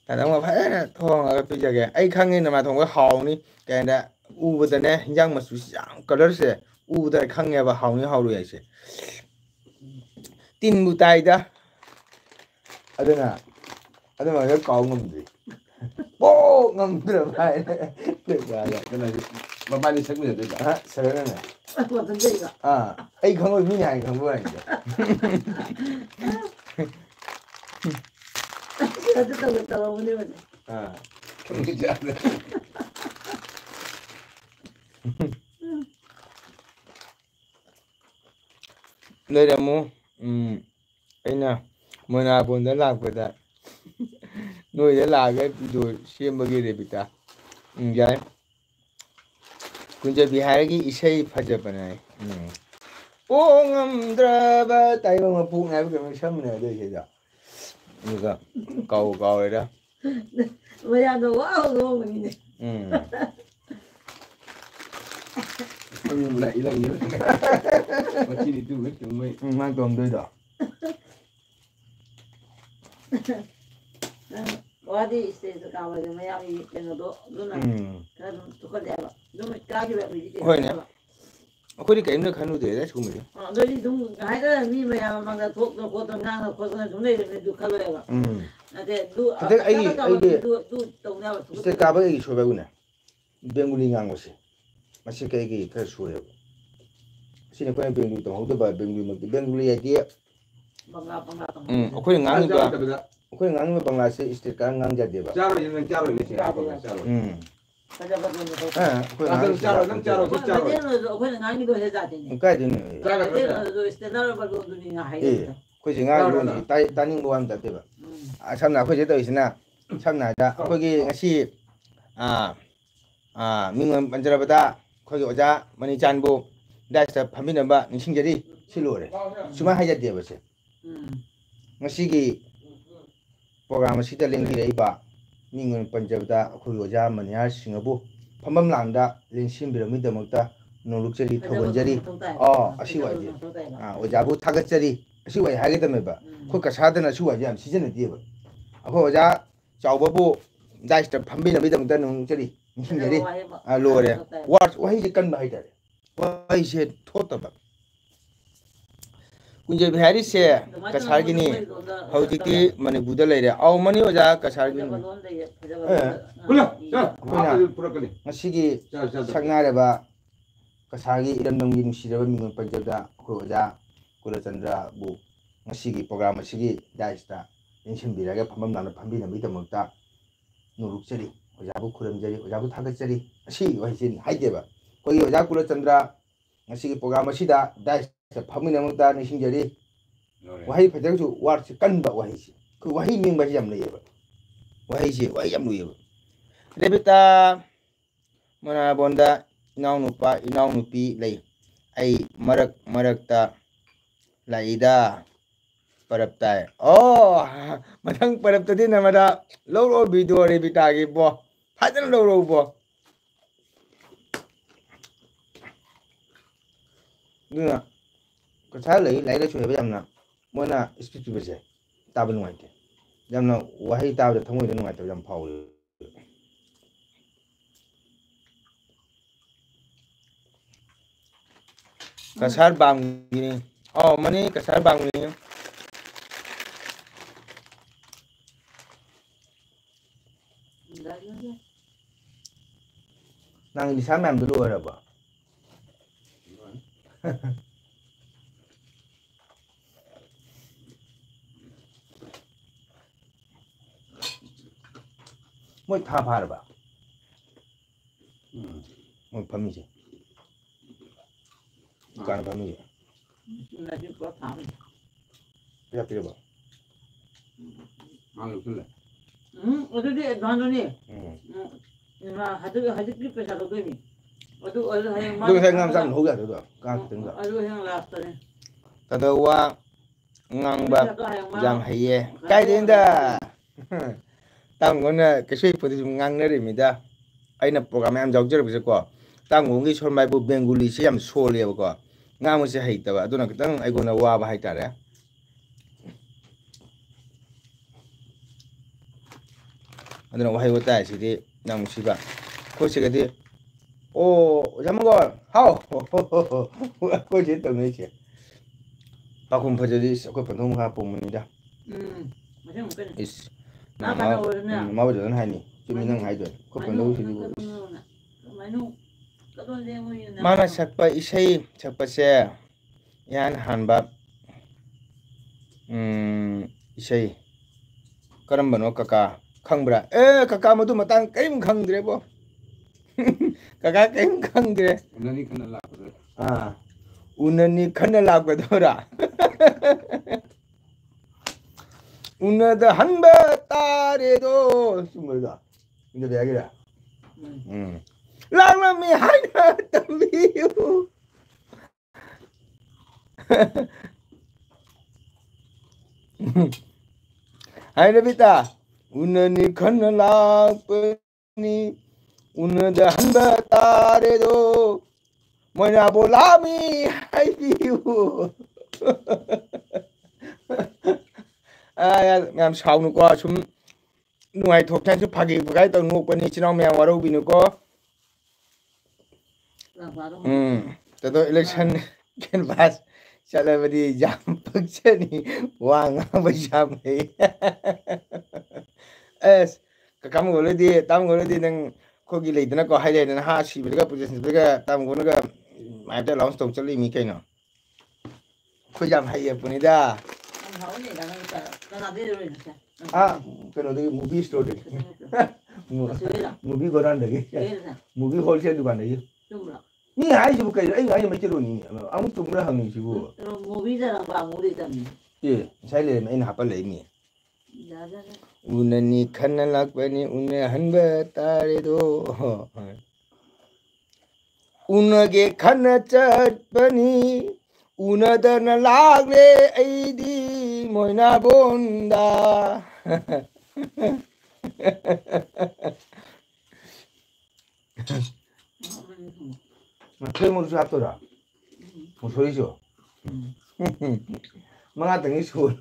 다음에 봐 통하가 비자게 ai khang ni mà thong cái hào ni cái này u bữa này yang mà suy sang color se u bữa khang nghe và hào ni hào rồi se tin bu tai da adana adama cái cầu ngầm gì bố ngầm được phải được rồi cái này mà mai đi xét nghiệm được cả sợ này ấy không có cái này không có này không biết ra được đây là mu ấy nè mới nào buồn đã làm vậy nuôi đã là cái đồ xem bao nhiêu bị ta vậy kunja bihar ki isai phaja banai ongam draba tai bang pu ngai cái sam ne de che da ni ga kau kau da 뭐야 너 와우 너무 많이네 không lại là nhiều mà chỉ đi tu biết chúng mày mang tôm đôi đỏ 어디 있어서 가봐요. 뭐야미 걔네도 누나 그래도 똑같아요. 누나 까지 왜 그러지? 호이네. 그러니까 임는 간우 돼야 죽으면. 너희 좀 하여간 미 뭐야 막가 독도 고도 나가 고도 좀 내리면 두 칼로야. 근데 두 근데 아이 두 동네가 진짜 까봐기 쇼배구나. ꯕꯦꯡꯒꯨꯂꯤ ꯉꯥꯡꯕꯁꯦ ꯃꯁꯤ ꯀꯩ ꯈꯔ ꯁꯨꯔꯦꯕ ꯁꯤꯅ ꯑꯩꯈꯣꯏꯅ ꯕꯦꯡꯒꯨꯂꯤ ꯇꯧꯍꯧꯗꯕ ꯕꯦꯡꯒꯨꯂꯤꯃꯛꯇꯤ ꯕꯦꯡꯒꯨꯂꯤ ꯍꯥꯏꯗꯤ ꯑꯩꯈꯣꯏꯅ ꯉꯥꯡꯉꯤꯕ ꯕꯪꯒ꯭ꯂꯥꯁꯦ state ꯈꯔ ꯉꯥꯡꯖꯗꯦꯕ ꯑꯩꯈꯣꯏꯁꯦ ꯉꯥꯡ ꯂꯣꯟꯁꯤ ꯇꯥꯅꯤꯡꯕ ꯋꯥ ꯅꯠꯇꯦꯕ ꯁꯝꯅ ꯑꯩꯈꯣꯏꯁꯦ ꯇꯧꯔꯤꯁꯤꯅ ꯁꯝꯅ ꯍꯥꯏꯔꯕꯗ ꯑꯩꯈꯣꯏꯒꯤ ꯉꯁꯤ ꯃꯤꯡ ꯄꯟꯖꯔꯕꯗ ꯑꯩꯈꯣꯏꯒꯤ ꯑꯣꯖꯥ ꯃꯅꯤꯆꯥꯟꯕꯨ ꯗꯥꯏꯁꯇ ꯐꯝꯃꯤꯟꯅꯕ ꯅꯤꯡꯁꯤꯡꯖꯔꯤ ꯁꯤ ꯂꯣꯏꯔꯦ ꯁꯨꯃꯥꯏꯅ ꯍꯥꯏꯖꯗꯦꯕꯁꯦ ꯉꯁꯤꯒꯤ ꯄ꯭ꯔꯣꯒ꯭ꯔꯥꯝ ꯑꯁꯤꯗ ꯂꯦꯡꯕꯤꯔꯛꯏꯕ ꯃꯤꯡ ꯑꯣꯏꯅ ꯄꯟꯖꯕꯗ ꯑꯩꯈꯣꯏꯒꯤ ꯑꯣꯖꯥ ꯃꯅꯤꯍꯥꯔ ꯁꯤꯡꯍꯕꯨ ꯐꯝꯐꯝ ꯂꯥꯡꯗ ꯂꯦꯡꯁꯤꯟꯕꯤꯔꯝꯃꯤꯗꯃꯛꯇ ꯅꯣꯡꯂꯨꯛꯆꯔꯤ ꯊꯧꯒꯟꯖꯔꯤ ꯑꯁꯤ ꯋꯥꯏꯁꯦ ꯑꯣꯖꯥꯕꯨ ꯊꯥꯒꯠꯆꯔꯤ ꯑꯁꯤ ꯋꯥꯏ ꯍꯥꯏꯒꯗꯕꯅꯦꯕ ꯑꯩꯈꯣꯏ ꯀꯁꯥꯔꯗꯅ ꯑꯁꯤ ꯋꯥꯏꯁꯦ ꯌꯥꯝ ꯁꯤꯖꯤꯟꯅꯗꯦꯕ ꯑꯩꯈꯣꯏ ꯑꯣꯖꯥ ꯆꯥꯎꯕꯕꯨ ꯗꯥꯏꯁꯇ ꯐꯝꯕꯤꯅꯕꯒꯤꯗꯃꯛꯇ ꯅꯣꯡꯂꯨꯛꯆꯔꯤ ꯅꯤꯡꯁꯤꯡꯖꯔꯤ ꯂꯣꯏꯔꯦ ꯋꯥꯍꯩꯁꯦ ꯀꯟꯕ ꯍꯥꯏꯇꯥꯔꯦ ꯋꯥꯍꯩꯁꯦ ꯊꯣꯠꯇꯕ ꯀꯨꯟꯖꯩꯕꯤ ꯍꯥꯏꯔꯤꯁꯦ ꯀꯁꯥꯔꯒꯤꯅꯤ ꯍꯧꯖꯤꯛꯇꯤ ꯃꯅꯤꯄꯨꯔꯗ ꯂꯩꯔꯦ ꯑꯧ ꯃꯅꯤ ꯑꯣꯖꯥ ꯀꯁꯥꯔꯒꯤꯅꯤ ꯑꯩꯈꯣꯏꯅ ꯉꯁꯤꯒꯤ ꯁꯛꯅꯥꯏꯔꯕ ꯀꯁꯥꯔꯒꯤ ꯏꯔꯝꯗꯝꯒꯤ ꯅꯨꯡꯁꯤꯔꯕ ꯃꯤꯡ ꯄꯟꯖꯕꯗ ꯑꯩꯈꯣꯏ ꯑꯣꯖꯥ ꯀꯨꯂꯆꯟꯗ꯭ꯔꯕꯨ ꯉꯁꯤꯒꯤ ꯄ꯭ꯔꯣꯒ꯭ꯔꯥꯝ ꯑꯁꯤꯒꯤ ꯗꯥꯏꯁꯇ ꯌꯦꯡꯁꯤꯟꯕꯤꯔꯒ ꯐꯝꯐꯝ ꯂꯥꯡꯗ ꯐꯝꯕꯤꯅꯕꯒꯤꯗꯃꯛꯇ ꯅꯣꯡꯂꯨꯛꯆꯔꯤ ꯑꯣꯖꯥꯕꯨ ꯈꯨꯔꯨꯝꯖꯔꯤ ꯑꯣꯖꯥꯕꯨ ꯊꯥꯒꯠꯆꯔꯤ ꯑꯁꯤ ꯋꯥꯍꯩꯁꯤ ꯍꯥꯏꯗꯦꯕ ꯑꯩꯈꯣꯏꯒꯤ ꯑꯣꯖꯥ ꯀꯨꯂꯆꯟꯗ꯭ꯔ ꯉꯁꯤꯒꯤ ꯄ꯭ꯔꯣꯒ꯭ꯔꯥꯝ ꯑꯁꯤꯗ ꯗꯥꯏꯁꯇ ꯐꯝꯃꯤꯟꯅꯕꯗ ꯅꯤꯡꯁꯤꯡꯖꯔꯤ ꯋꯥꯍꯩ ꯐꯖꯔꯁꯨ ꯋꯥꯔꯗꯁꯦ ꯀꯟꯕ ꯋꯥꯍꯩꯁꯦ ꯑꯩꯈꯣꯏ ꯋꯥꯍꯩ ꯅꯤꯡꯕ ꯍꯥꯏꯁꯦ ꯌꯥꯝ ꯂꯩꯌꯦꯕ ꯋꯥꯍꯩꯁꯦ ꯋꯥꯍꯩ ꯌꯥꯝ ꯂꯨꯏꯌꯦꯕ ꯔꯦꯕꯤꯇꯥ ꯃꯣꯅꯥꯕꯣꯟꯗ ꯏꯅꯥꯎꯅꯨꯄꯥ ꯏꯅꯥꯎꯅꯨꯄꯤ ꯂꯩ ꯑꯩ ꯃꯔꯛꯇ ꯂꯥꯛꯏꯗ ꯄꯔꯞ ꯇꯥꯏ ꯃꯊꯪ ꯄꯔꯞꯇꯗꯤ ꯅꯃꯗ ꯂꯧꯔꯛꯑꯣ ꯚꯤꯗꯤꯑꯣ ꯔꯦꯕꯤꯇꯥꯒꯤ ꯕꯣ ꯐꯖꯅ ꯂꯧꯔꯛꯎ ꯕꯣ ꯑꯗꯨꯅ ꯀꯁꯥꯔ ꯂꯩ ꯂꯥꯏꯔꯤꯛ ꯂꯥꯏꯁꯨ ꯍꯩꯕ ꯌꯥꯝꯅ ꯃꯣꯏꯅ ꯏꯁꯄꯤꯆ ꯄꯤꯕꯁꯦ ꯇꯥꯕ ꯅꯨꯡꯉꯥꯏꯇꯦ ꯌꯥꯝꯅ ꯋꯥꯍꯩ ꯇꯥꯕꯗ ꯊꯃꯣꯏꯗ ꯅꯨꯡꯉꯥꯏꯇꯕ ꯌꯥꯝ ꯐꯥꯎꯋꯦ कसार बांगनी मनी कसार बांगनी nang bisa mem dulu ada ba moi tha phar ba moi phami je kan phami je ya pira ba 어디지 단돈이 하드기 빼서 그거니 어디 하양 그 생각 좀 호가 되다 까 된다 아주 형 라스터네 다도와 ngang jam haye kai denda tang gona kesui podi ngang na rimida aina program am jawjer bise ko tang ngi sormai bu benguli si am sole ko ngamu se haita ba aduna kitang ai gona wa ba haitare aduna wa hayo ta si di nang siba ko se gadi o jamagol hao ko je to ne che Pakum pajadi aku pentung ngapung menida. Macam mungkin. Is. Mau jalan hai ni. Cuma nang hai tu. Aku pentung sini. Mana sakpa isai sakpa se yan hanba. Isai. Karam bano kaka kangbra. Kaka madu matang kaim kangdre bo. Kaka kaim kangdre. Unani kana lakdo. Unani kana lakdora. Unada hanba taredo. Sumberda. Ini dia kira. Lama mi hana tambiu. Hai Nabita. Unani kana lakni. Unada hanba taredo. Mana bolami hai piu. Ngam sao nu ko sum nuai thok than su phagi gai tong nu ko ni chinau me waro bi nu ko to election ken bas chala badi jam pakchani wang ba jam he es ka kam go le di tam go le di nang 거기 레이드나 하이라이트나 하시비가 부재신비가 담고나가 마이다 라운스 동 쩔리미 그이노 그냥 하이에 뿐이다 아 그노데 무비 스토어 무비 거란데 무비 홀세일 두간데 니 아이지부 그이 아이 마치로니 아무 뚱라 항니지고 무비잖아 봐 무리잖니 예 사이레 인 하빨 레이미 Unani kanalak bani una hanba taredo unage kanachat bani unadana lagle aidi moina bonda Matemu su atora Musorijo Mga tangi suru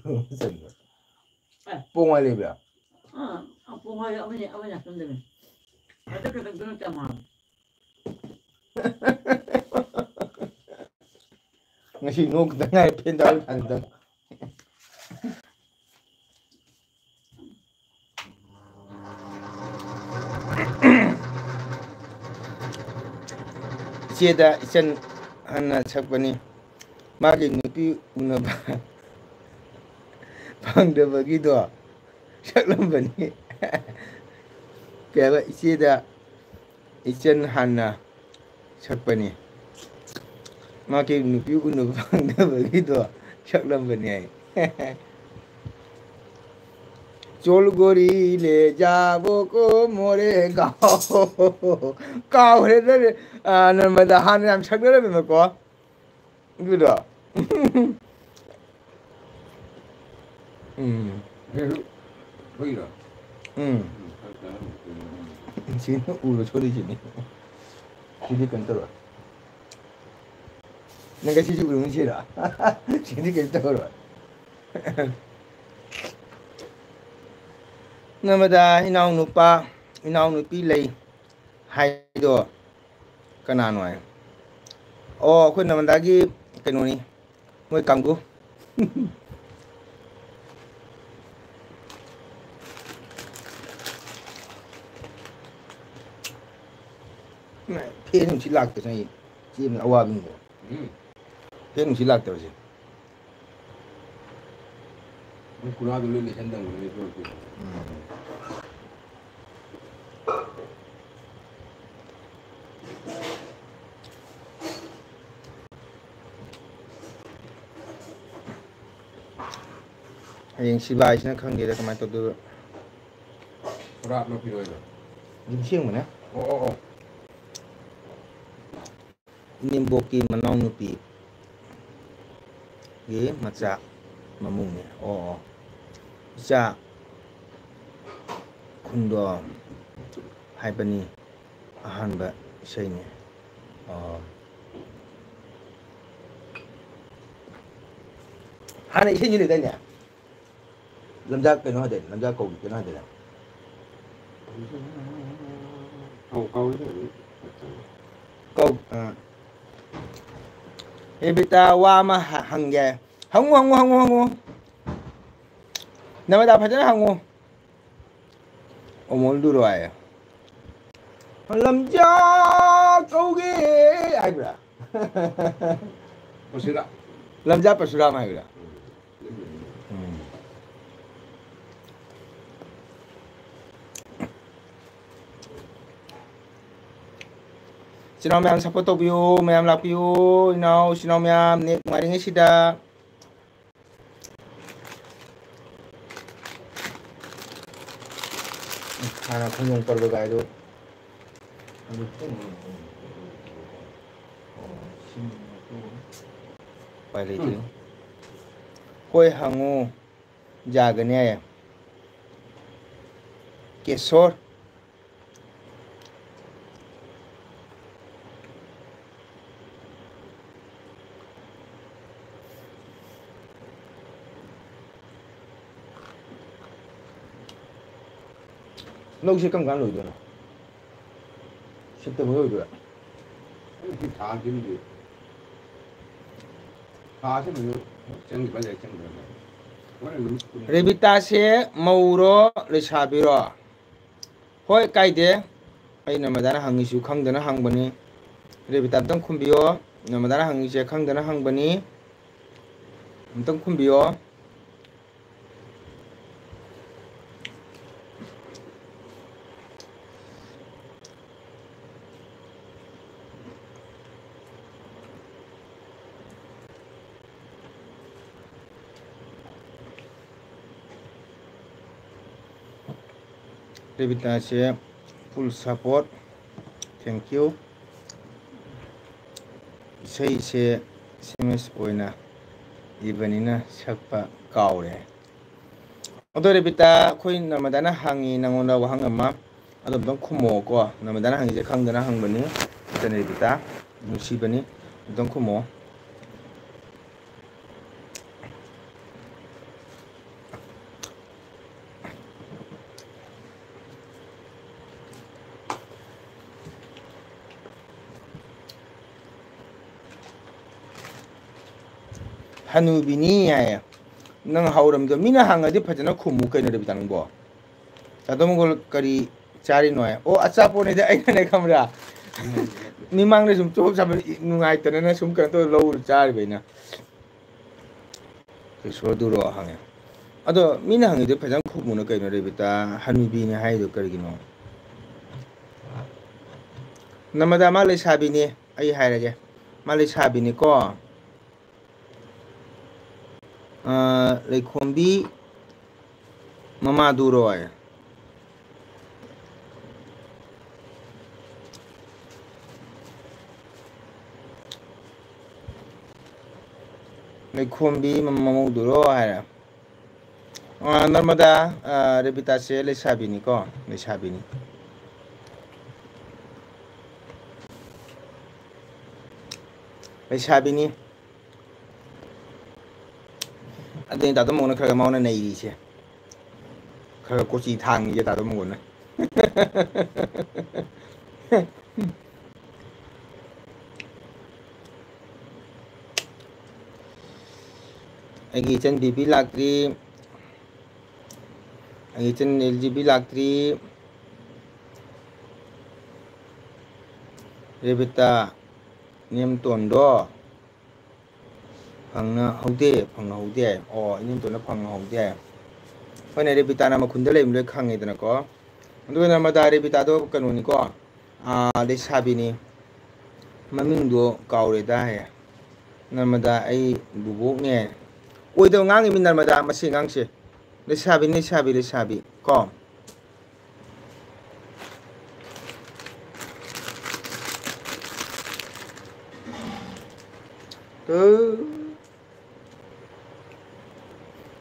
Pong wali ba Pong wali amanya sundeme ada kadang-kadang sama Ngasi nuk tengah pindah tantang Siada isan hana sakbani magi nupi unaba Pangda begitu, saklam bani. Kaya siada isan hana sakbani magi nupi unaba pangda begitu, saklam bani. Cholgori le jabo ko more kau hele Narmada hana am saklam bani ko, gitu. 보이라. 지금 우로 소리지니. 지디 간더라. 내가 지지 우롱시라. 지디 간더라. Namada inaw nupa, inaw nupi lay. Haido. Kanano ay. Oh, ako naman dagi kanuni. Moy kanggo. Phê chỉ lạc từ này chim là hoa bình phê chỉ lạc từ gì 구나도 놀래 산다고 그래 그렇게. Hayang sibayis나 관계가 그만 또 구나 너 필요해. 임시행 뭐냐? 어어어. Nimboki manau nupi ye macha mamung ne cha kundo haibani ahanba sei ne hana isei ni le da nya lamja cái nó để lamja cầu cái nó để câu Ebita wama hangge hangu nama da phajana hangu omol du roya lamja kauge ai bra 보시라. lamja pasura mai bra Sino mayam support to view, mayam love you, now sino mayam nek maring sida. Ana khung par bagai do. Pai le ti. Hoi hangu jagane. Kesor lâu chưa cầm cán lùi rồi, sắp tới mới rồi. 다 되는데. 다 하시면 정리 받아야 정리. Rebita se mauro le sabiro, hoi kai de, ꯑꯩ ꯅꯃꯗꯥꯅ ꯍꯪꯉꯤꯁꯨ ꯈꯪꯗꯅ ꯍꯪꯕꯅꯤ ꯔꯦꯕꯤꯇꯥ ꯑꯝꯇꯪ ꯈꯨꯝꯕꯤꯌꯣ ꯅꯃꯗꯥꯅ ꯍꯪꯉꯤꯁꯦ ꯈꯪꯗꯅ ꯍꯪꯕꯅꯤ ꯑꯝꯇꯪ ꯈꯨꯝꯕꯤꯌꯣ ꯔꯦꯕꯤꯇꯥꯁꯦ ꯐꯨꯜ support thank you ꯏꯁꯩꯁꯦ ꯁꯦꯃꯤꯁ ꯑꯣꯏꯅ ꯏꯕꯅꯤꯅ ꯁꯛꯄ ꯀꯥꯎꯔꯦ ꯑꯗꯣ ꯔꯦꯕꯤꯇꯥ ꯑꯩꯈꯣꯏ ꯅꯃꯗꯥꯅ ꯍꯪꯉꯤ ꯅꯪꯉꯣꯟꯗ ꯋꯥꯍꯪ ꯑꯃ ꯑꯗꯣ ꯑꯝꯇꯪ ꯈꯨꯝꯃꯛꯑꯣꯀꯣ ꯅꯃꯗꯥꯅ ꯍꯪꯉꯤꯁꯦ ꯈꯪꯗꯅ ꯍꯪꯕꯅꯤ ꯔꯦꯕꯤꯇꯥ ꯅꯨꯡꯁꯤꯕꯅꯤ ꯑꯝꯇꯪ ꯈꯨꯝꯃꯛꯑꯣ ꯍꯅꯨꯕꯤꯅꯤ ꯍꯥꯏꯌꯦ ꯅꯪ ꯍꯧꯔꯝꯗꯣ ꯃꯤꯅ ꯍꯪꯉꯗꯤ ꯐꯖꯅ ꯈꯨꯝꯃꯨ ꯀꯩꯅꯣ ꯔꯦꯕꯤꯇꯥ ꯅꯪꯕꯣ ꯇꯥꯗꯣꯃꯒꯣꯜ ꯀꯔꯤ ꯆꯥꯔꯤꯅꯣ ꯍꯥꯏ ꯑꯣ ꯑꯆꯥꯄꯣꯠꯅꯤꯗꯤ ꯑꯩꯅꯅꯦ ꯈꯪꯕ꯭ꯔꯥ ꯃꯤꯃꯥꯡꯗ ꯁꯨꯝ ꯆꯣꯞ ꯆꯥꯄ ꯅꯨꯡꯉꯥꯏꯇꯅꯅ ꯁꯨꯝ ꯀꯩꯅꯣ ꯇꯧꯔ ꯂꯧꯔ ꯆꯥꯔꯤꯕ ꯑꯩꯅ ꯀꯩꯁꯣꯔꯗꯨꯔꯣ ꯍꯪꯉꯦ ꯑꯗꯣ ꯃꯤꯅ ꯍꯪꯉꯤꯗꯣ ꯐꯖꯅ ꯈꯨꯝꯃꯨꯅ ꯀꯩꯅꯣ ꯔꯦꯕꯤꯇꯥ ꯍꯅꯨꯕꯤꯅꯤ ꯍꯥꯏꯗꯣ ꯀꯔꯤꯒꯤꯅꯣ ꯅꯃꯗꯥ ꯃꯥ ꯂꯩꯁꯥꯕꯤꯅꯤ ꯑꯩ ꯍꯥꯏꯔꯒꯦ ꯃꯥ ꯂꯩꯁꯥꯕꯤꯅꯤꯀꯣ ꯂꯩꯈꯣꯝꯕꯤ ꯃꯃꯥꯗꯨꯔꯣ ꯂꯩꯈꯣꯝꯕꯤ ꯃꯃꯧꯗꯨꯔꯣ ꯍꯥꯏꯔꯦ ꯅꯔꯃꯗꯥ ꯔꯦꯕꯤꯇꯥꯁꯦ ꯂꯩꯁꯥꯕꯤꯅꯤꯀꯣ ꯂꯩꯁꯥꯕꯤꯅꯤ ꯂꯩꯁꯥꯕꯤꯅꯤ ꯑꯗꯨꯅꯤ ꯇꯥꯗꯣꯃꯉꯣꯟꯅ ꯈꯔ ꯃꯥꯅ ꯅꯩꯔꯤꯁꯦ ꯈꯔ ꯀꯣꯆꯤ ꯊꯥꯡꯉꯤꯁꯦ ꯇꯥꯗꯣꯃꯉꯣꯟꯅ ꯑꯩꯒꯤ ꯏꯆꯟ ꯕꯤꯕꯤ ꯂꯥꯛꯇ꯭ꯔꯤ ꯑꯩꯒꯤ ꯏꯆꯟ ꯑꯦꯜꯖꯤꯕꯤ ꯂꯥꯛꯇ꯭ꯔꯤ ꯔꯦꯕꯤꯇꯥ ꯅꯦꯝꯇꯣꯟꯗꯣ ꯐꯪꯅꯍꯧꯗꯦ ꯑꯣ ꯏꯅꯦꯝꯇꯣꯟꯗꯣ ꯐꯪꯅꯍꯧꯗꯦ ꯍꯣꯏꯅꯦ ꯔꯦꯕꯤꯇꯥꯅ ꯃꯈꯨꯟꯗ ꯂꯩꯕ ꯂꯣꯏ ꯈꯪꯉꯤꯗꯅꯀꯣ ꯑꯗꯨꯒ ꯅꯔꯃꯗꯥ ꯔꯦꯕꯤꯇꯥꯗꯣ ꯀꯩꯅꯣꯅꯤꯀꯣ ꯂꯩꯁꯥꯕꯤꯅꯤ ꯃꯃꯤꯡꯗꯣ ꯀꯥꯎꯔꯦꯗ ꯍꯥꯏꯌꯦ ꯅꯔꯃꯗꯥ ꯑꯩ ꯕꯨꯕꯣꯛꯅꯦ ꯑꯣꯏꯗꯕ ꯉꯥꯡꯉꯤꯃꯤ ꯅꯔꯃꯗꯥ ꯃꯁꯤ ꯑꯉꯥꯡꯁꯦ ꯂꯩꯁꯥꯕꯤ ꯀꯣ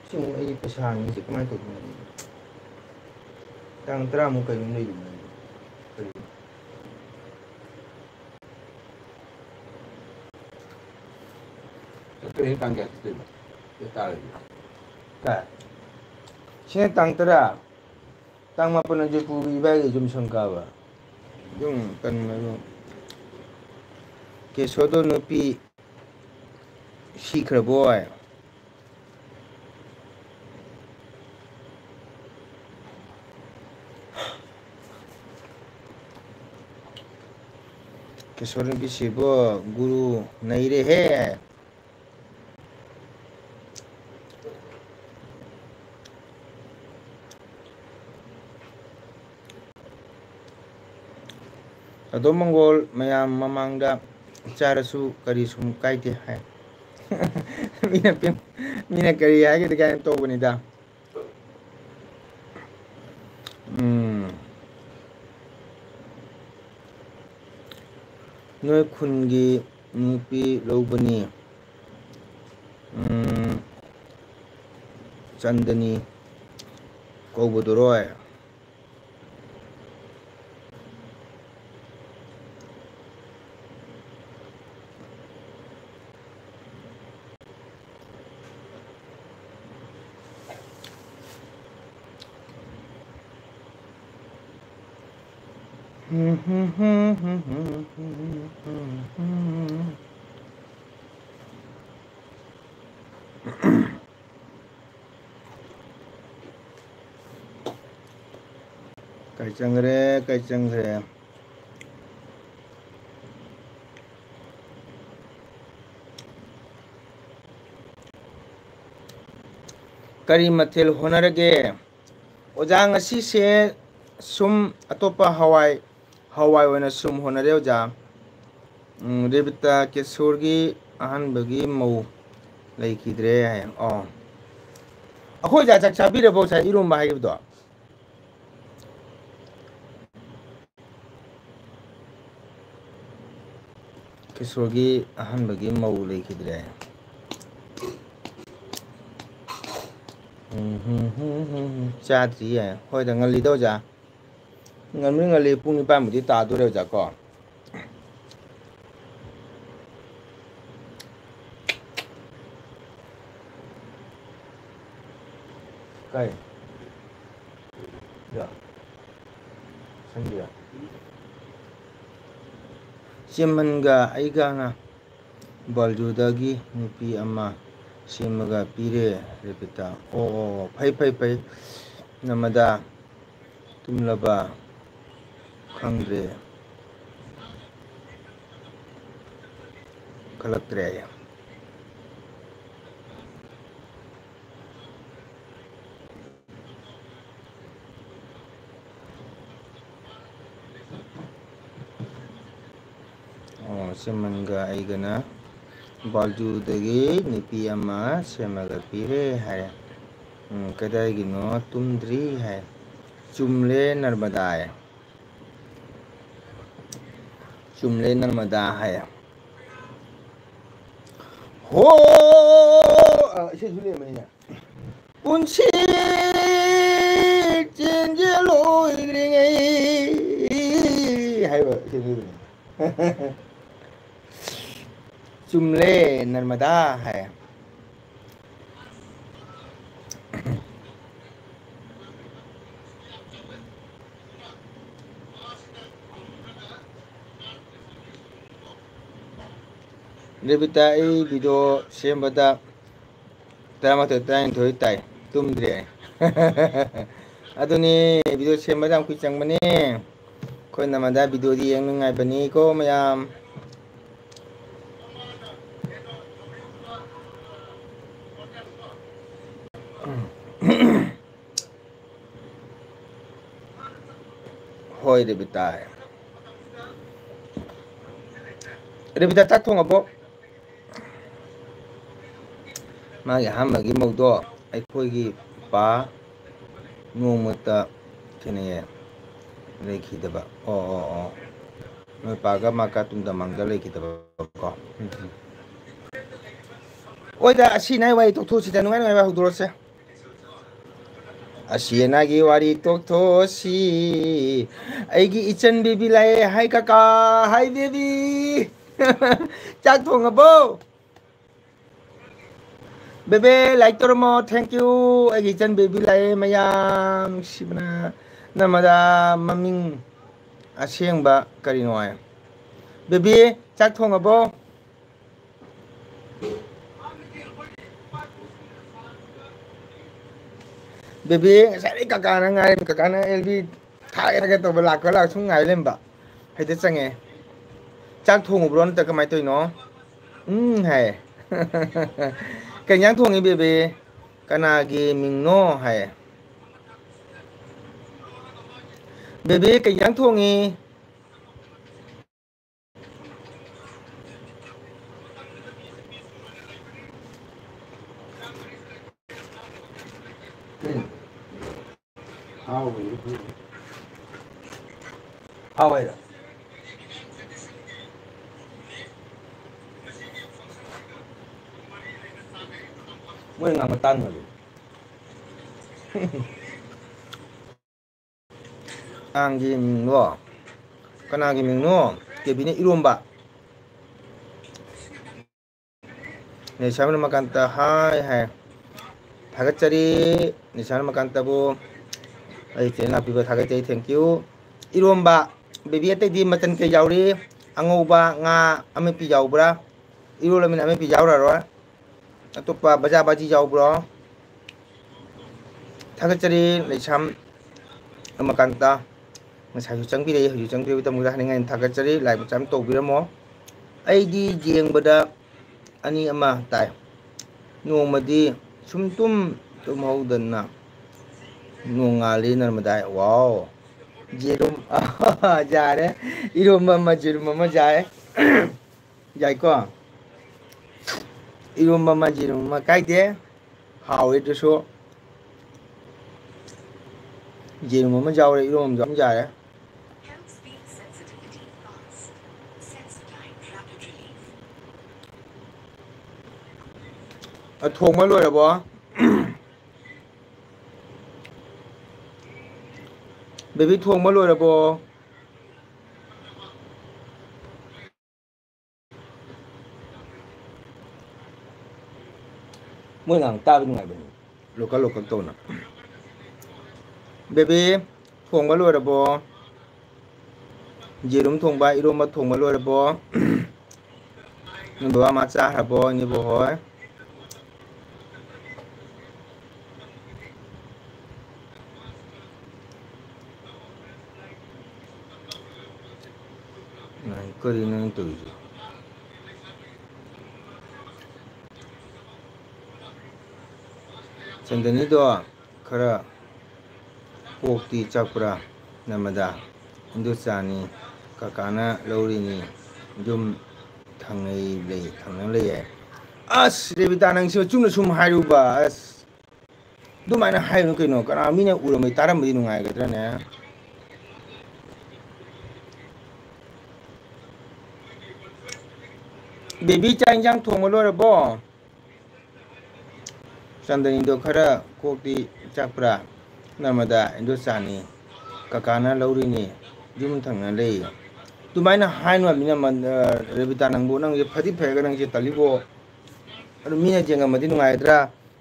ꯁꯤꯡ ꯑꯩꯒꯤ ꯄꯩꯁꯥꯅꯤꯁꯦ ꯀꯃꯥꯏꯅ ꯇꯧꯗꯣꯏꯅꯣ ꯇꯥꯡ 10 ꯀꯩꯅꯣꯝ ꯂꯩꯕꯅꯤ ꯀꯔꯤ ꯇꯥꯡ ꯀꯌꯥ ꯆꯠꯇꯣꯏꯕ ꯇꯥꯔꯗꯤ ꯁꯤꯅ ꯇꯥꯡ 10 ꯇꯥꯡ 8 ꯖꯩꯄꯨꯔꯒꯤ ꯏꯕꯥꯏꯒꯤ ꯌꯨꯝ ꯁꯪ ꯀꯥꯕ ꯌꯨꯝ ꯀꯟꯕ ꯀꯦꯁꯣꯗꯣ ꯅꯨꯄꯤ ꯁꯤꯈ꯭ꯔꯕꯣꯏ ꯀꯦꯁꯣ ꯅꯨꯄꯤ ꯁꯤꯕꯣ ꯒꯨꯔꯨ ꯅꯩꯔꯦꯍꯦ ꯇꯥꯗꯣꯃꯪꯒꯣꯜ ꯃꯌꯥꯝ ꯃꯃꯥꯡꯗ ꯆꯥꯔꯁꯨ ꯀꯔꯤꯁꯨꯝ ꯀꯥꯏꯗꯦ ꯍꯥꯏ ꯃꯤꯅ ꯀꯔꯤ ꯍꯥꯏꯒꯗꯤ ꯀꯥꯏꯅ ꯇꯧꯕꯅꯤꯗ ꯅꯣꯏ ꯈꯨꯟꯒꯤ ꯅꯨꯄꯤ ꯂꯧꯕꯅꯤ ꯆꯟꯗꯅꯤ ꯀꯧꯕꯗꯨꯔꯣꯏ ꯀꯩ ꯆꯪꯈ꯭ꯔꯦ Kari mathil honarage oja ngasi se sum atopa hawai oina sum honare oja Rebita Kesurgi ahan bagi mau leikidre hai oh akhoi ja chak chabi rebo sa irum ba haibdo Kesurgi ahan bagi mau leikidre chadri hai hoi da ngali do ja ngali pung ni pam di ta do re ja ko kai ya sandia Simanga aiga na baljudagi nupi ama Simaga pire repita oh pai namada tumlaba khangre kalaktre ya oh Simanga aiga na Baljudagi nipi ama semaga pire hai kadai gino tumdri hai chumle narmada hai ho se jule mai na punchi chenje loi ringai hai ba se jule Chumle Narmada hai Rebita ai video sembada tama tain thoi tai tumdre aduni video sembada am kuchang mane koi namada video di yang ngai bani ko mayam hoi Rebita tak thong abo magi hamagi maudo aikhoigi pa nongmata kene lekhidaba oh noi paga maka tumda mangda lekhidaba ko oida asi nai wai tok thosi da ngai wai hudrose asi nagi wari tok thosi aigi ichan baby lai hai kaka hai baby chak thong abo Bebe like toromo thank you aigi ichan baby lai mayam sibna namada maming asengba karino ai baby chak thong abo Baby, saya kakak na LB thai ra to bala ko la sung ngai lemba hai te change chak thong bron ta kamai toi no hai kenyang thong i baby kana gi ming no hai baby kenyang thong i how are you Mui nggak metan lagi. Anggi minggu, kan anggi minggu, kebini irumba. Nih sama makan hai. Thagat cari, nih sama makan tabu. Ay chena piba thagat cari thank you. Irumba, baby ate di matan ke jauri, angoba nga ame pi jaubra. Irulamin ame pi jaura roa. Atopa baja baji jau bro thagachari leisam amakanta ngasai changbi re hu changbi bitam gra haninga thagachari lai cham to biramo aidi jengbada ani ama tai nomadi sumtum ꯇꯨꯝꯍꯧꯗꯅ ꯅꯣꯡꯉꯥꯜꯂꯤ ꯅꯔꯃꯗꯥꯏ ꯋꯥꯎ ꯖꯦꯔꯨꯝ ꯌꯥꯔꯦ 이ꯔꯣꯝꯕ ꯑꯃ ꯖꯦꯔꯨꯝ ꯑꯃ ꯌꯥꯏ ꯌꯥꯏꯀꯣ 이ꯔꯣꯝꯕ ꯑꯃ ꯖꯦꯔꯨꯝ ꯑꯃ ꯀꯥꯏꯗꯦ ꯍꯥꯎꯋꯦ ꯑꯗꯨꯁꯨ ꯖꯦꯔꯨꯝ ꯑꯃ ꯌꯥꯎꯔꯦ 이ꯔꯣꯝꯕ ꯑꯃ ꯌꯥꯔꯦ ꯊꯣꯡꯕ ꯂꯣꯏꯔꯕꯣ ꯕꯦꯕꯤ ꯊꯣꯡꯕ ꯂꯣꯏꯔꯕꯣ ꯃꯣꯏ ꯉꯥꯡ ꯇꯥꯕ ꯅꯨꯡꯉꯥꯏꯕꯅꯤ ꯂꯣꯀꯜ ꯂꯣꯀꯜ ꯇꯧꯅ ꯕꯦꯕꯤ ꯊꯣꯡꯕ ꯂꯣꯏꯔꯕꯣ ꯌꯦꯔꯨꯝ ꯊꯣꯡꯕ 이ꯔꯣꯝꯕ ꯊꯣꯡꯕ ꯂꯣꯏꯔꯕꯣ ꯅꯣꯏ ꯕꯕꯥ ꯃꯥ ꯆꯥꯈ꯭ꯔꯕꯣ ꯏꯅꯦꯕꯣꯛ ꯍꯣꯏ ꯀꯔꯤꯅꯣ ꯅꯪ ꯇꯧꯔꯤꯁꯦ ꯆꯟꯗꯅꯤꯗꯣ ꯈꯔ ꯀꯣꯛꯇꯤ ꯆꯥꯛꯄ꯭ꯔꯥ ꯅꯃꯗꯥ ꯏꯟꯗꯣꯆꯥꯅꯤ ꯀꯀꯥꯅ ꯂꯧꯔꯤꯅꯤ ꯌꯨꯝ ꯊꯪꯅ ꯂꯩꯌꯦ ꯑꯁ ꯔꯦꯕꯤꯇꯥ ꯅꯪꯁꯨ ꯆꯨꯝꯅ ꯁꯨꯝ ꯍꯥꯏꯔꯨꯕ ꯑꯁ ꯑꯗꯨꯃꯥꯏꯅ ꯍꯥꯏꯒꯅꯨ ꯀꯩꯅꯣ ꯀꯅꯥ ꯃꯤꯅ ꯎꯔꯝꯕꯩ ꯇꯥꯔꯝꯕꯗꯤ ꯅꯨꯡꯉꯥꯏꯒꯗ꯭ꯔꯅꯦ ꯕꯦꯕꯤ ꯆꯥꯛ ꯏꯟꯁꯥꯡ ꯊꯣꯡꯕ ꯂꯣꯏꯔꯕꯣ ꯆꯟꯗꯅꯤꯗꯣ ꯈꯔ ꯀꯣꯛꯇꯤ ꯆꯥꯛꯄ꯭ꯔꯥ ꯅꯃꯗꯥ ꯏꯟꯗꯣꯆꯥꯅꯤ ꯀꯀꯥꯅ ꯂꯧꯔꯤꯅꯤ ꯌꯨꯝ ꯊꯪꯅ ꯂꯩ ꯑꯗꯨꯃꯥꯏꯅ ꯍꯥꯏꯅꯨ ꯍꯥꯏꯕꯅꯤꯅ ꯔꯦꯕꯤꯇꯥ ꯅꯪꯕꯨ ꯅꯪꯁꯦ ꯐꯗꯤ ꯐꯩꯔꯒ ꯅꯪꯁꯦ ꯇꯜꯂꯤꯕꯣ ꯑꯗꯨ ꯃꯤꯅ ꯌꯦꯡꯉꯝꯃꯗꯤ ꯅꯨꯡꯉꯥꯏꯒꯗ꯭ꯔꯥ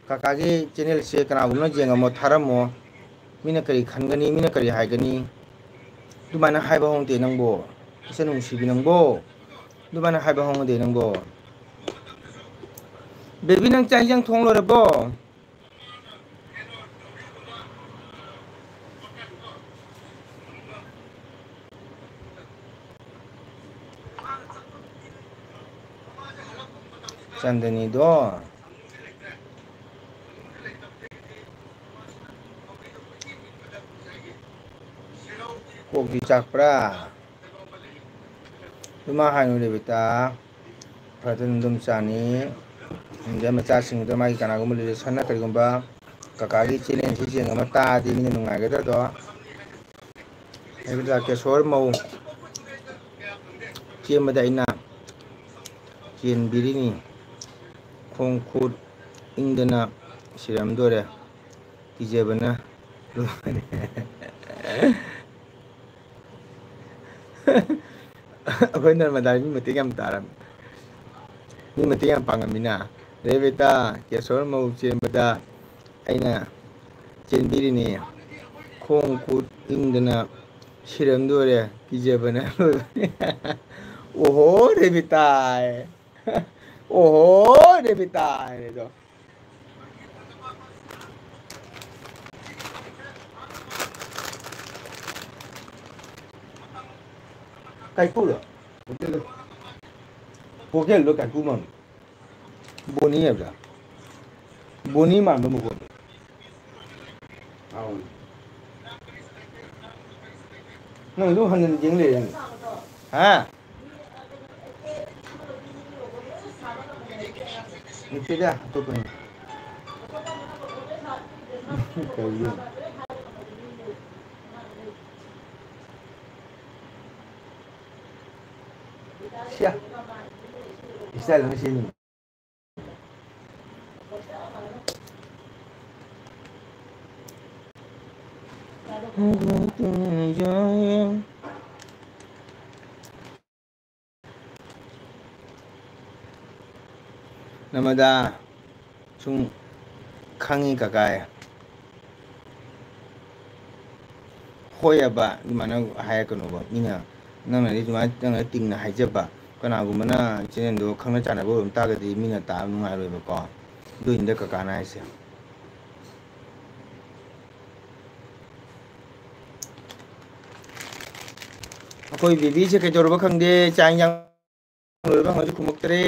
ꯀꯀꯥꯒꯤ ꯆꯦꯅꯦꯜꯁꯦ ꯀꯅꯥꯒꯨꯝꯕꯅ ꯌꯦꯡꯉꯝꯃꯣ ꯊꯥꯔꯝꯃꯣ ꯃꯤꯅ ꯀꯔꯤ ꯈꯟꯒꯅꯤ ꯃꯤꯅ ꯀꯔꯤ ꯍꯥꯏꯒꯅꯤ ꯑꯗꯨꯃꯥꯏꯅ ꯍꯥꯏꯕ ꯍꯧꯅꯗꯦ ꯅꯪꯕꯣ ꯏꯆꯟ ꯅꯨꯡꯁꯤꯕꯤ ꯅꯪꯕꯣ ꯑꯗꯨꯃꯥꯏꯅ ꯍꯥꯏꯕ ꯍꯧꯅꯗꯦ ꯅꯪꯕꯣ ꯕꯦꯕꯤ ꯅꯪ ꯆꯥꯛ ꯏꯟꯁꯥꯡ ꯊꯣꯡ ꯂꯣꯏꯔꯕꯣ ꯆꯥꯟꯗꯅꯤꯗꯣ ꯀꯣꯛꯇꯤ ꯆꯥꯛꯄ꯭ꯔꯥ ꯑꯗꯨꯃꯥꯏ ꯍꯥꯏꯅꯨ ꯔꯦꯕꯤꯇꯥ ꯐꯗꯅ ꯑꯗꯨꯝ ꯆꯥꯅꯤ ꯃꯆꯥꯁꯤꯡꯗꯨꯗ ꯃꯥꯒꯤ ꯀꯅꯥꯒꯨꯝꯕ ꯔꯤꯂꯦꯁꯟꯅ ꯀꯔꯤꯒꯨꯝꯕ ꯀꯀꯥꯒꯤ ꯆꯦꯅꯦꯜꯁꯤ ꯌꯦꯡꯉꯝꯃ ꯇꯥꯔꯗꯤ ꯃꯤꯅ ꯅꯨꯡꯉꯥꯏꯒꯗ꯭ꯔꯗꯣ ꯔꯦꯕꯤꯇꯥ ꯀꯦꯁꯣꯔ ꯃꯧ ꯆꯦꯟꯕꯗ ꯑꯩꯅ ꯆꯦꯟꯕꯤꯔꯤꯅꯤ ꯈꯣꯡ ꯈꯨꯠ ꯏꯪꯗꯅ ꯁꯤꯔꯝꯗꯣꯔꯦ ꯀꯤꯖꯕꯅ ꯑꯩꯈꯣꯏ ꯅꯔꯃꯗꯥ ꯃꯤ ꯃꯇꯦꯡ ꯌꯥꯝ ꯇꯥꯔꯝꯃꯤ ꯃꯤ ꯃꯇꯦꯡ ꯌꯥꯝ ꯄꯥꯡꯉꯝꯃꯤꯅ ꯔꯦꯕꯤꯇꯥ ꯀꯦꯁꯣꯔ ꯃꯧ ꯆꯦꯟꯕꯗ ꯑꯩꯅ ꯆꯦꯟꯕꯤꯔꯤꯅꯤ ꯈꯣꯡ ꯈꯨꯠ ꯏꯪꯗꯅ ꯁꯤꯔꯝꯗꯣꯔꯦ ꯀꯤꯖꯕꯅ ꯂꯣꯏꯕꯅꯤ ꯑꯣꯍꯣ ꯔꯦꯕꯤꯇꯥꯏ ꯑꯣꯍꯣ ꯔꯦꯕꯤꯇꯥꯏ ꯗꯣ ꯀꯥꯏꯀꯨꯔꯣ ꯄꯣꯀꯦꯜꯗꯣ ꯀꯥꯏꯀꯨ ꯃꯥꯟꯕ ꯕꯣꯅꯤ ꯍꯥꯏꯕ꯭ꯔꯥ ꯕꯣꯅꯤ ꯃꯥꯟꯕ ꯃꯈꯣꯟ ꯅꯪ ꯑꯗꯨꯝ ꯍꯟꯖꯤꯟ ꯌꯦꯡ ꯂꯩꯔꯦꯅꯦ ꯍꯥ ꯅꯠꯇꯦꯗ ꯑꯇꯣꯞꯄꯅꯤ ꯀꯔꯤꯅꯣ ꯁꯤꯌꯥ ꯏꯁꯇꯥꯏꯜ ꯑꯃ ꯁꯦꯝꯃꯤ ꯅꯃꯗꯥ ꯁꯨꯝ ꯈꯪꯉꯤ ꯀꯀꯥꯏ ꯍꯣꯏꯑꯕ ꯑꯗꯨꯃꯥꯏꯅ ꯍꯥꯏꯔꯛꯀꯅꯣꯕ ꯃꯤꯅ ꯅꯪꯅꯗꯤ ꯑꯗꯨꯃꯥꯏꯅ ꯅꯪꯅ ꯇꯤꯡꯅ ꯍꯥꯏꯖꯕ ꯀꯅꯥꯒꯨꯝꯕꯅ ꯆꯦꯅꯦꯜꯗꯣ ꯈꯪꯅ ꯆꯥꯟꯅꯕ ꯑꯣꯏꯔꯝ ꯇꯥꯔꯒꯗꯤ ꯃꯤꯅ ꯇꯥꯕ ꯅꯨꯡꯉꯥꯏꯔꯣꯏꯕꯀꯣ ꯑꯗꯨꯏꯅꯤꯗ ꯀꯀꯥꯅ ꯍꯥꯏꯁꯦ ꯑꯩꯈꯣꯏ ꯕꯦꯕꯤꯁꯦ ꯀꯩꯗꯧꯔꯕ ꯈꯪꯗꯦ ꯆꯥꯛ ꯏꯟꯁꯥꯡ ꯂꯣꯏꯔꯕ ꯍꯪꯉꯁꯨ ꯈꯨꯝꯃꯛꯇ꯭ꯔꯦ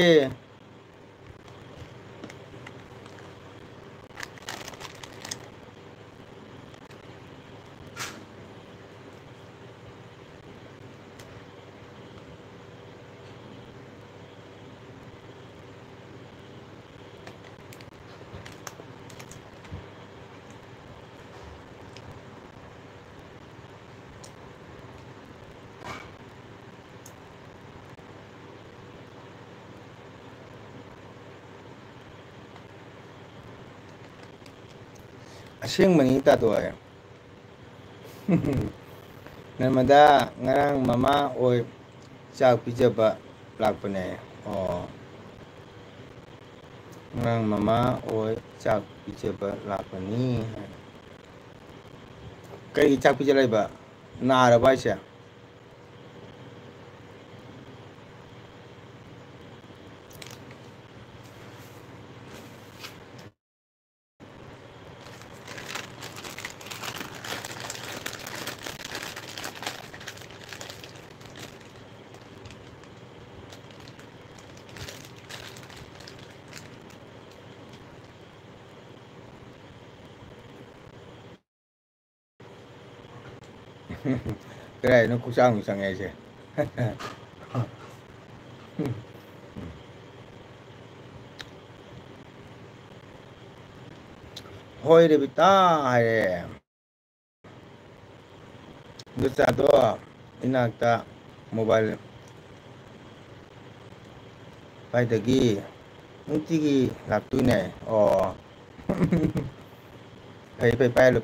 ꯑꯁꯦꯡꯕꯅꯤ ꯇꯥꯗꯣꯏ ꯅꯔꯃꯗꯥ ꯉꯔꯥꯡ ꯃꯃꯥ ꯑꯣꯏ ꯆꯥꯛ ꯄꯤꯖꯕ ꯂꯥꯛꯄꯅꯦ ꯑꯣ ꯉꯔꯥꯡ ꯃꯃꯥ ꯑꯣꯏ ꯆꯥꯛ ꯄꯤꯖꯕ ꯂꯥꯛꯄꯅꯤ ꯀꯔꯤ ꯆꯥꯛ ꯄꯤꯖ ꯂꯩꯕ ꯅꯥꯔꯕ ꯍꯥꯏꯁꯦ 그래 너 국장 국장해야지 호이레비따 하래 너짜도 이낙다 모바일 바이더기 뭉티기 락두네 파이 빠일로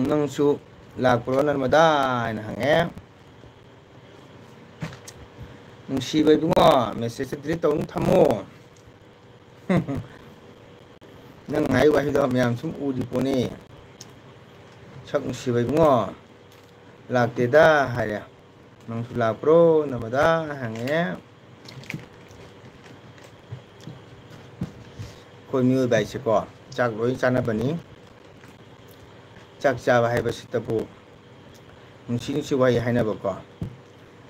ꯅꯪꯁꯨ ꯂꯥꯛꯄ꯭ꯔꯣ ꯅꯔꯃꯗꯥ ꯍꯥꯏꯅ ꯍꯪꯉꯦ ꯅꯨꯡꯁꯤꯕ ꯏꯕꯨꯡꯉꯣ ꯃꯦꯁꯦꯖꯁꯦ ꯗꯤꯂꯤꯠ ꯇꯧꯅꯨ ꯊꯝꯃꯣ ꯅꯪ ꯍꯥꯏ ꯋꯥꯍꯩꯗꯣ ꯃꯌꯥꯝ ꯁꯨꯝ ꯎꯔꯤ ꯄꯣꯠꯅꯤ ꯁꯛ ꯅꯨꯡꯁꯤꯕ 이붕어 ꯂꯥꯛꯇꯦꯗ ꯍꯥꯏꯔꯦ ꯅꯪꯁꯨ ꯂꯥꯛꯄ꯭ꯔꯣ ꯅꯔꯃꯗꯥ ꯍꯪꯉꯦ ꯑꯩꯈꯣꯏ ꯃꯤꯑꯣꯏꯕ ꯍꯥꯏꯁꯦꯀꯣ ꯆꯥꯛ ꯂꯣꯏ ꯆꯥꯅꯕꯅꯤ ꯆꯥꯛ ꯆꯥꯕ ꯍꯥꯏꯕꯁꯤꯇꯕꯨ ꯅꯨꯡꯁꯤ ꯅꯨꯡꯁꯤ ꯋꯥꯍꯩ ꯍꯥꯏꯅꯕꯀꯣ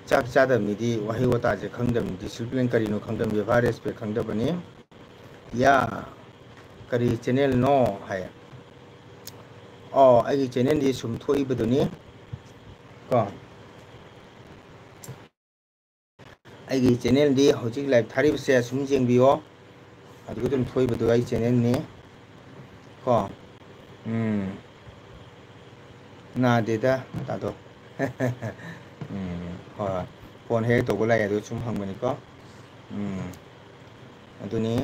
ꯆꯥꯛ ꯆꯥꯗꯕ ꯃꯤꯗꯤ ꯋꯥꯍꯩ ꯋꯥꯇꯥꯁꯦ ꯈꯪꯗꯕꯅꯤ ꯗꯤꯁꯤꯄ꯭ꯂꯤꯟ ꯀꯔꯤꯅꯣ ꯈꯪꯗꯕꯅꯤ ꯕꯦꯕꯥꯔ ꯔꯦꯁꯄꯦꯛ ꯈꯪꯗꯕꯅꯤ ꯌꯥ ꯀꯔꯤ ꯆꯦꯅꯦꯜꯅꯣ ꯍꯥꯏ ꯑꯩꯒꯤ ꯆꯦꯅꯦꯜꯗꯤ ꯁꯨꯝ ꯊꯣꯛꯏꯕꯗꯨꯅꯤ ꯀꯣ ꯑꯩꯒꯤ ꯆꯦꯅꯦꯜꯗꯤ ꯍꯧꯖꯤꯛ ꯂꯥꯏꯚ ꯊꯥꯔꯤꯕꯁꯦ ꯁꯨꯝ ꯌꯦꯡꯕꯤꯌꯣ ꯑꯗꯨꯒ ꯑꯗꯨꯝ ꯊꯣꯛꯏꯕꯗꯨ ꯑꯩ ꯆꯦꯅꯦꯜꯅꯤ ꯀꯣ ꯅꯥꯗꯦꯗ ꯇꯥꯗꯣ ꯍꯣꯏ ꯐꯣꯟ ꯍꯦꯛ ꯇꯧꯕ ꯂꯥꯛꯑꯦ ꯑꯗꯨ ꯁꯨꯝ ꯍꯪꯕꯅꯤꯀꯣ ꯑꯗꯨꯅꯤ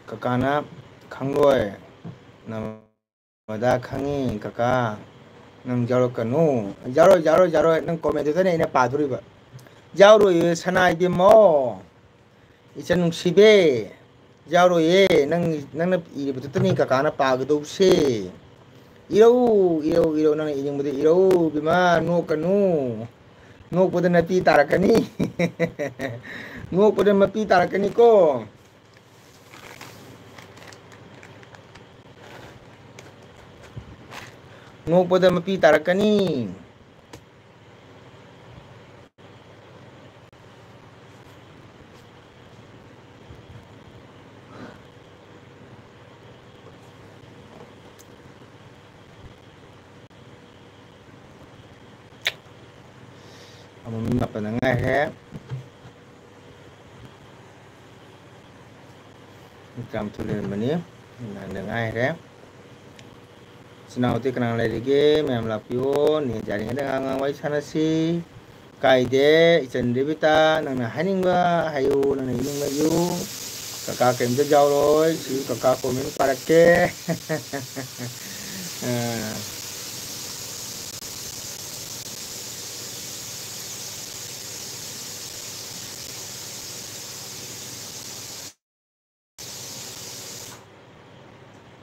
ꯀꯀꯥꯅ ꯈꯪꯂꯣꯏ ꯅꯔꯃꯗꯥ ꯈꯪꯉꯤ ꯀꯀꯥ ꯅꯪ ꯌꯥꯎꯔꯛꯀꯅꯨ ꯌꯥꯎꯔꯣꯏ ꯅꯪ ꯀꯣꯃꯦꯟꯗꯨꯗꯅꯦ ꯑꯩꯅ ꯄꯥꯗꯣꯔꯤꯕ ꯌꯥꯎꯔꯣꯏꯌꯦ ꯁꯅꯥ ꯏꯕꯦꯝꯃꯣ ꯏꯆꯟ ꯅꯨꯡꯁꯤꯕꯤ ꯌꯥꯎꯔꯣꯏꯌꯦ ꯅꯪꯅ ꯏꯔꯤꯕꯗꯨꯇꯅꯤ ꯀꯀꯥꯅ ꯄꯥꯒꯗꯧꯁꯦ ꯏꯔꯧ ꯅꯪꯅ ꯏꯅꯤꯡꯕꯗ ꯏꯔꯧ ꯏꯕꯦꯝꯃ ꯅꯣꯛꯀꯅꯨ ꯅꯣꯛꯄꯗ ꯅꯄꯤ ꯇꯥꯔꯛꯀꯅꯤ ꯅꯣꯛꯄꯗ ꯃꯄꯤ ꯇꯥꯔꯛꯀꯅꯤꯀꯣ ꯅꯣꯛꯄꯗ ꯃꯄꯤ ꯇꯥꯔꯛꯀꯅꯤ ꯑꯃ ꯃꯤ ꯃꯥꯄꯟ ꯉꯥꯏꯔꯦ ꯇꯔꯥꯃꯥꯊꯣꯏ ꯂꯩꯔꯝꯕꯅꯤ ꯅꯪꯗ ꯉꯥꯏꯔꯦ ꯏꯆꯤꯟ ꯏꯅꯥꯎꯗꯤ ꯀꯅꯥ ꯂꯩꯔꯤꯒꯦ ꯃꯌꯥꯝ ꯂꯥꯛꯄꯤꯌꯣ ꯅꯦꯠ ꯌꯥꯔꯤꯉꯩꯗ ꯉꯥꯡ ꯋꯥꯔꯤ ꯁꯥꯟꯅꯁꯤ ꯀꯥꯏꯗꯦ ꯏꯆꯟ ꯔꯦꯕꯤꯇꯥ ꯅꯪꯅ ꯍꯥꯏꯅꯤꯡꯕ ꯍꯥꯏꯌꯨ ꯅꯪꯅ ꯏꯅꯤꯡꯕ ꯏꯌꯨ ꯀꯀꯥ ꯀꯩꯝꯇ ꯌꯥꯎꯔꯣꯏ ꯁꯤ ꯀꯀꯥ ꯀꯣꯃꯦꯟ ꯄꯥꯔꯛꯀꯦ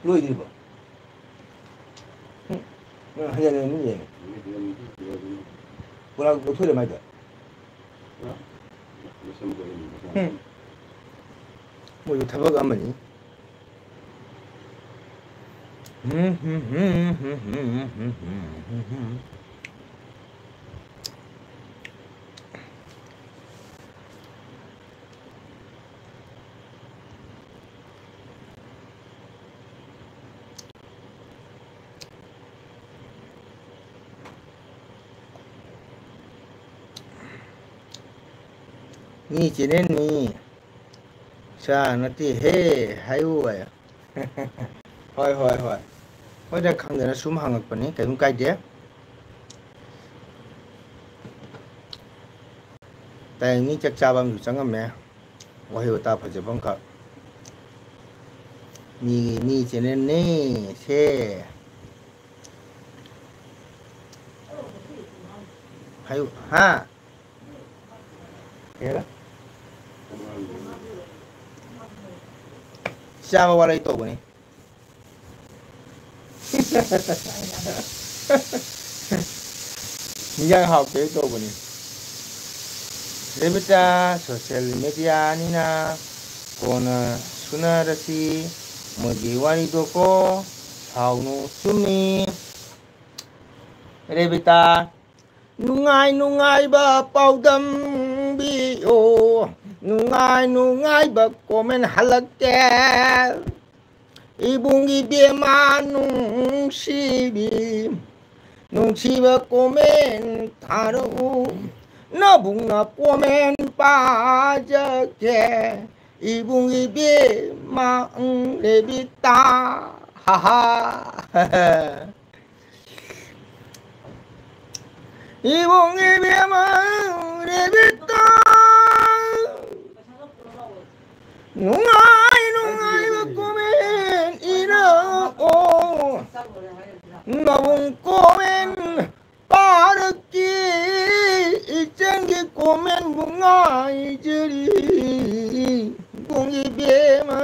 ꯂꯣꯏꯗ꯭ꯔꯤꯕꯣ ꯍꯟꯖꯤꯟ ꯄꯨꯔꯥ ꯂꯧꯊꯣꯛꯏꯔ ꯃꯥꯏꯗꯣ ꯃꯣꯏꯁꯨ ꯊꯕꯛ ꯑꯃꯅꯤ ꯃꯤ ꯆꯦꯅꯦꯜꯅꯤ ꯆꯥ ꯅꯠꯇꯦꯍꯦ ꯍꯥꯏꯌꯨ hoi hoi hoi hoi ra khangdana sum hangakpani kaim kaide tai ni chak chabam ju changame wahi wata phajabam ka ni chene ne se hayu ha kera chaba wala ito bani yang học cái ito bani Rebita sosial media ni na kona suna rasi mojiwani doko saunu sumi Rebita nungai ba paudam bio nungai ba komen halake ibungi bema nungsiba komen taru nabung na komen pajake ibung ibe mang Rebita haha ibung ibe mang Rebita nungai ba komen ina o nabung komen paraki icengi komen bunga ijeri bungi bema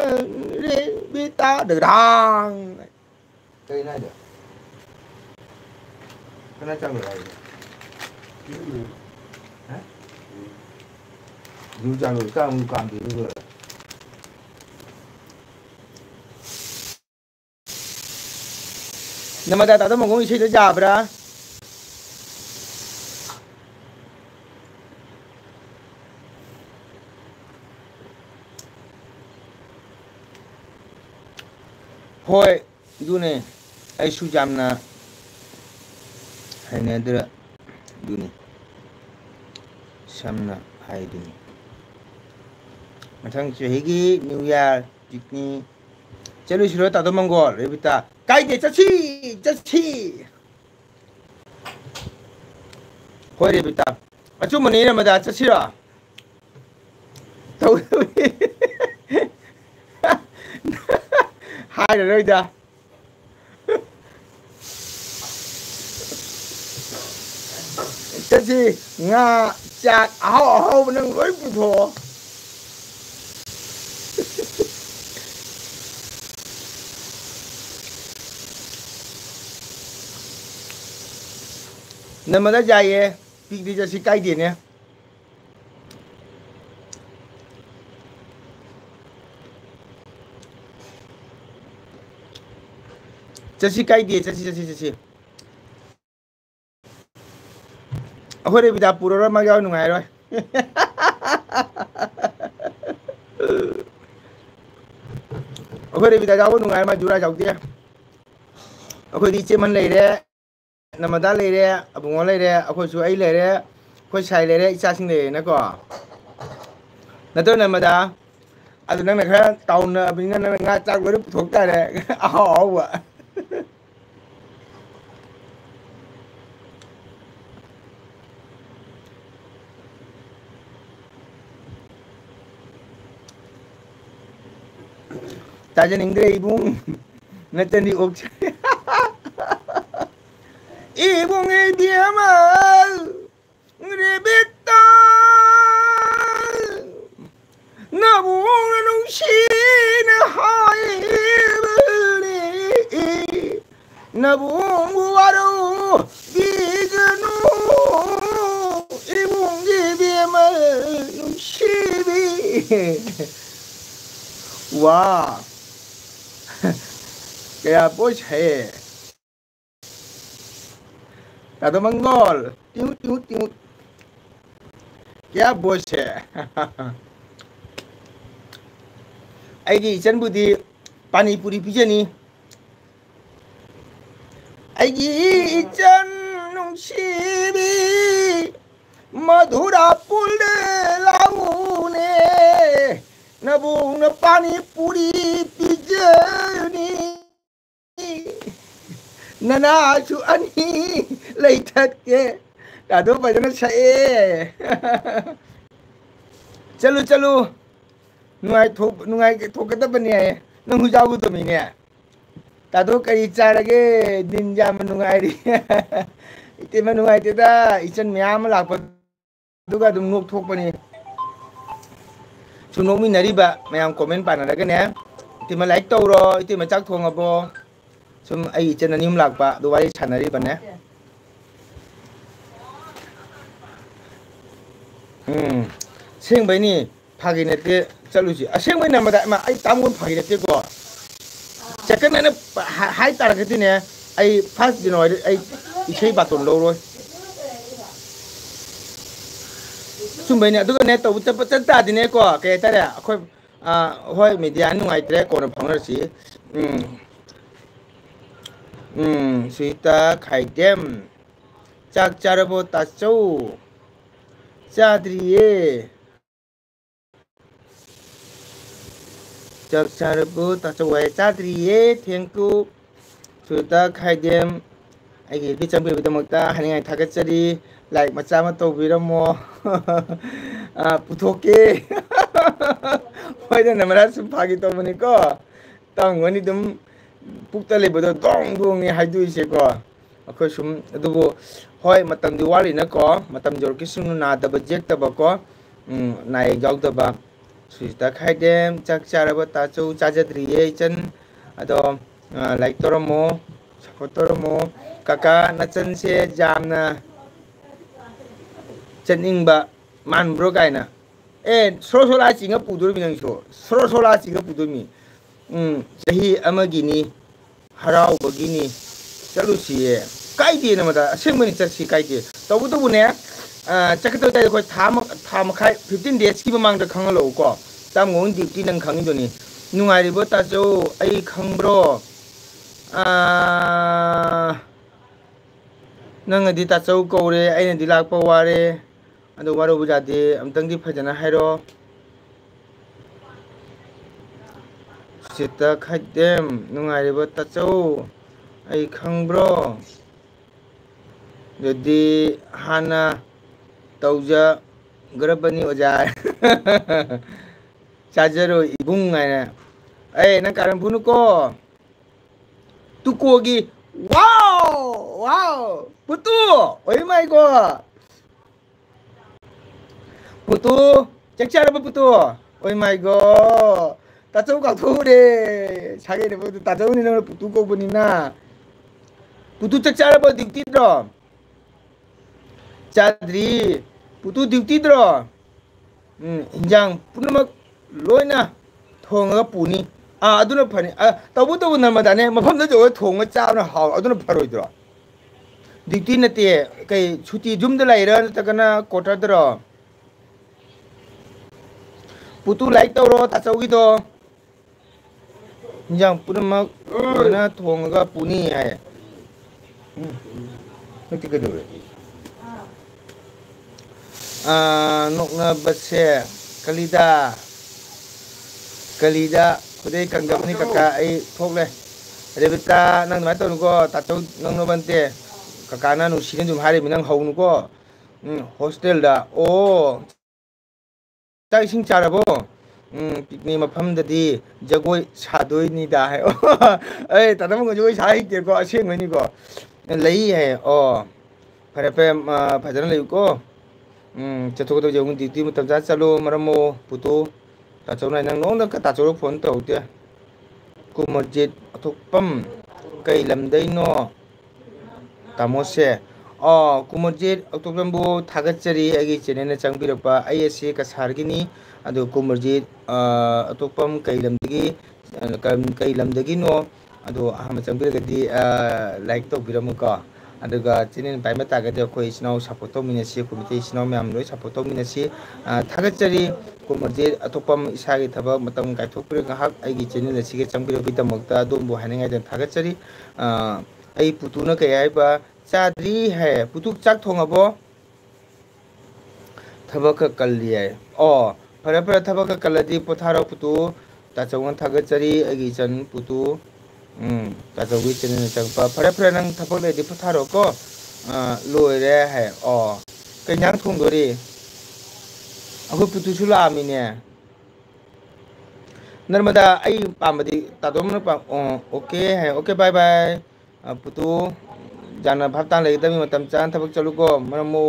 Rebita derang cây này được cái này trong người này dù rằng người ta không cảm thấy được nhưng mà ta tạo một công trình giả ra hoi dune ai su jamna hai nedra dune samna hai dune mathang chehigi new year jikni chalu shiro ta do mongol Rebita kai de chachi hoi Rebita achu mani na mada chachi ra tau hai rồi đây ra cái gì nga chặt áo bên đang gối phụ thuộc nên mà đã dài vậy đi cho xí cay tiền nè Chasi kai dia chasi Aku Rebita pura orang magau nungai rồi Aku Rebita jauh nungai mà jura jauh dia Aku di ceman lei deh namada lei deh abungon lei deh aku suai lei deh aku sai lei deh isa sing lei nak ko nato namada adu nang nak tahun abingan nang ngacak baru thok ta deh aw wa Tajan Inggris ibung ngeten di ok ibung dia mal Rebita nabung nung sina hai beli nabung waru biganu ibung dia mal nung sibi wah kaya bos hai kata Mongol tiu kaya bos hai aigi ichan budi pani puri pijani aigi ichan nung sibi madhura pulde laune nabung na pani puri pijan ननासु अनि लेथके तादो बजन सए चलु चलु नुंगाई थोकदबने नंग हुजाबु तमिने तादो कई चारगे दिन जाम नुंगाई इते नुंगाई तेदा इचन ma'am लाप दुगा दुम नोक थोकपनी सुनोमी नरीबा मैम कमेंट पानरगने इते लाइक तौरो इते चाक थोंगबो सुम आई इचन अनिम लापा दुवाई सानरीबने सेंबैनी फागी नते चलुसी असेंबै नमदा मा आई तामगुन फागी नते को सेकंड ने हाई तारगतिने आई फर्स्ट जनवरी आई इछै बातोन लौरो सुंबैने अदुगा ने तौ चप चता दिने को के तारे अखोय होय मीडिया नुंगाइत्रे कोन फंगरसी सीता खाइदेम चाक चारबो ताचौ चाद्रिये चाक चारबो ताचौ वाय चाद्रिये थैंक यू सीता खाइदेम आगे बिचम बिदमक्ता हानिङाइ थागतचरी लाइक मचा म तौबिरमो पुथोके होइदा नमरा सु फागी तौमनि को तांगवनि दुम पुक्ता लेबदो दोंग दोंग नि हाइदुइसे को अखो सुम अदुबो होय मतम दिवाली न को मतम जोरकि सुनु ना दब जेक तब को नाय जाउदबा सुइता खाइदेम चाक चारब ताचौ चाजद्रिये इचन अदो लाइक तोरमो सपोर्ट तोरमो काका नचन से जामना चनिंगबा मानब्रो गायना ए सोला चिंग पुदुर बिनंसो सोला चिंग पुदुरमी सही अमगिनी हराव बगिनी चलुसिए काइदे नमदा असेंबनि चसी काइदे तबुतबुने चकतो ताइ को थाम खाइ 15 डेज की मांगद खंगलो को तामगोन ड्यूटी नंग खंगिदोनी नुंगारिबो ताजो आई खंब्रो नंगदी ताचौ कौरे आइना दि लाकपा वारे अदो वारो बुजादे अमतंगदी फजना हाइरो सिता खाइदेम नुंगारिबो ताचौ आई खंब्रो जदि हाना तौजा गरबनी ओजा चाजरो इबुंग आइना ए न कारण बुनुको तुकोगी वाओ पुतु ओय माय गॉड पुतु चेकचारबो पुतु ओय माय गॉड ताचौ गाथौरे सागेने पुतु ताचौनि न पुतु कोबनिना पुतु चेकचारबो ड्यूटी द्रो चाद्री पुतु ड्यूटी द्रो इंजांग पुनमक लोइना थोंगा पुनी अदुना फनी तबु नमदाने मफमदा जो थोंगा चाबना हाव अदुना फरोइद्रो ड्यूटी नते कई छुट्टी जुमदा लाइरा तकना कोटरद्रो पुतु लाइक तौरो ताचौगिदो इंजांग पुनमक लोइना थोंगा पुनी है नति कदोरे नोकना बसे कलिदा खुदे कंगबनी काका आई थोकले रेबिता नंग मा तनुको ताचौ नंगनो बनते काका ना नुसिने जुम हारि मिनंग हौनुको हॉस्टेल दा ओ चाइसिंग चारबो पिकनिक मफम ददी जगोय सादोइनी दा है ए तादम जगोय साहित्य को असेंगनि को लई है ओ फरे पे फजन लईको चथोको तो जंग ड्यूटी मतम जा चलो मरमो पुतो ताचौ नाय नंग नोंग का ताचौ फोन तौते कुमरजित अथोपम कई लमदैनो तामोसे कुमरजित अथोपमबो थागतचरी आगी चैनल चंगबिरपा आईएससी कसारगिनी अदो कुमरजित अथोपम कई लमदगिनो अदो हम चंगबिरगदी लाइक तौबिरमुका अदुगा चैनल पाइमा तागदे कोई इस्नाउ सपोर्ट तौमिनसी कमिटी इस्नाउ मैम लोय सपोर्ट तौमिनसी थागतचरी कुमरजित अथोपम इसागी थबक मतम गायथोकपिर गहाक आइगी चैनल असिगे चंगबिरबिदमक्ता दोंबो हानिंगाइदन थागतचरी आई पुतुना कयाइबा चाद्री है पुतु चाक थोंगबो थबक कल्लिए फरे फरे थबक कल्लदी पोथारो पुतु ताचौन थागतचरी आइगी चन पुतु ꯇꯥꯆꯧꯒꯤ ꯆꯦꯅꯦꯜ ꯆꯪꯉꯛꯄ ꯐꯔꯦ ꯐꯔꯦ ꯅꯪ ꯊꯕꯛ ꯂꯩꯔꯗꯤ ꯄꯣꯊꯥꯔꯣꯀꯣ ꯂꯣꯏꯔꯦ ꯍꯥꯏ ꯀꯩ ꯏꯟꯖꯥꯡ ꯊꯣꯡꯗꯣꯔꯤ ꯑꯩꯈꯣꯏ ꯄꯨꯇꯨꯁꯨ ꯂꯥꯛꯑꯝꯃꯤꯅꯦ ꯅꯔꯃꯗꯥ ꯑꯩ ꯄꯥꯝꯕꯗꯤ ꯇꯥꯗꯣꯝꯅ ꯑꯣꯀꯦ ꯍꯥꯏ ꯑꯣꯀꯦ ꯕꯥꯏ ꯕꯥꯏ ꯄꯨꯇꯨ ꯌꯥꯝꯅ ꯚꯥꯞ ꯇꯥꯅ ꯂꯩꯒꯗꯕꯅꯤ ꯃꯇꯝ ꯆꯥꯅ ꯊꯕꯛ ꯆꯠꯂꯨꯀꯣ ꯃꯔꯝꯃꯨ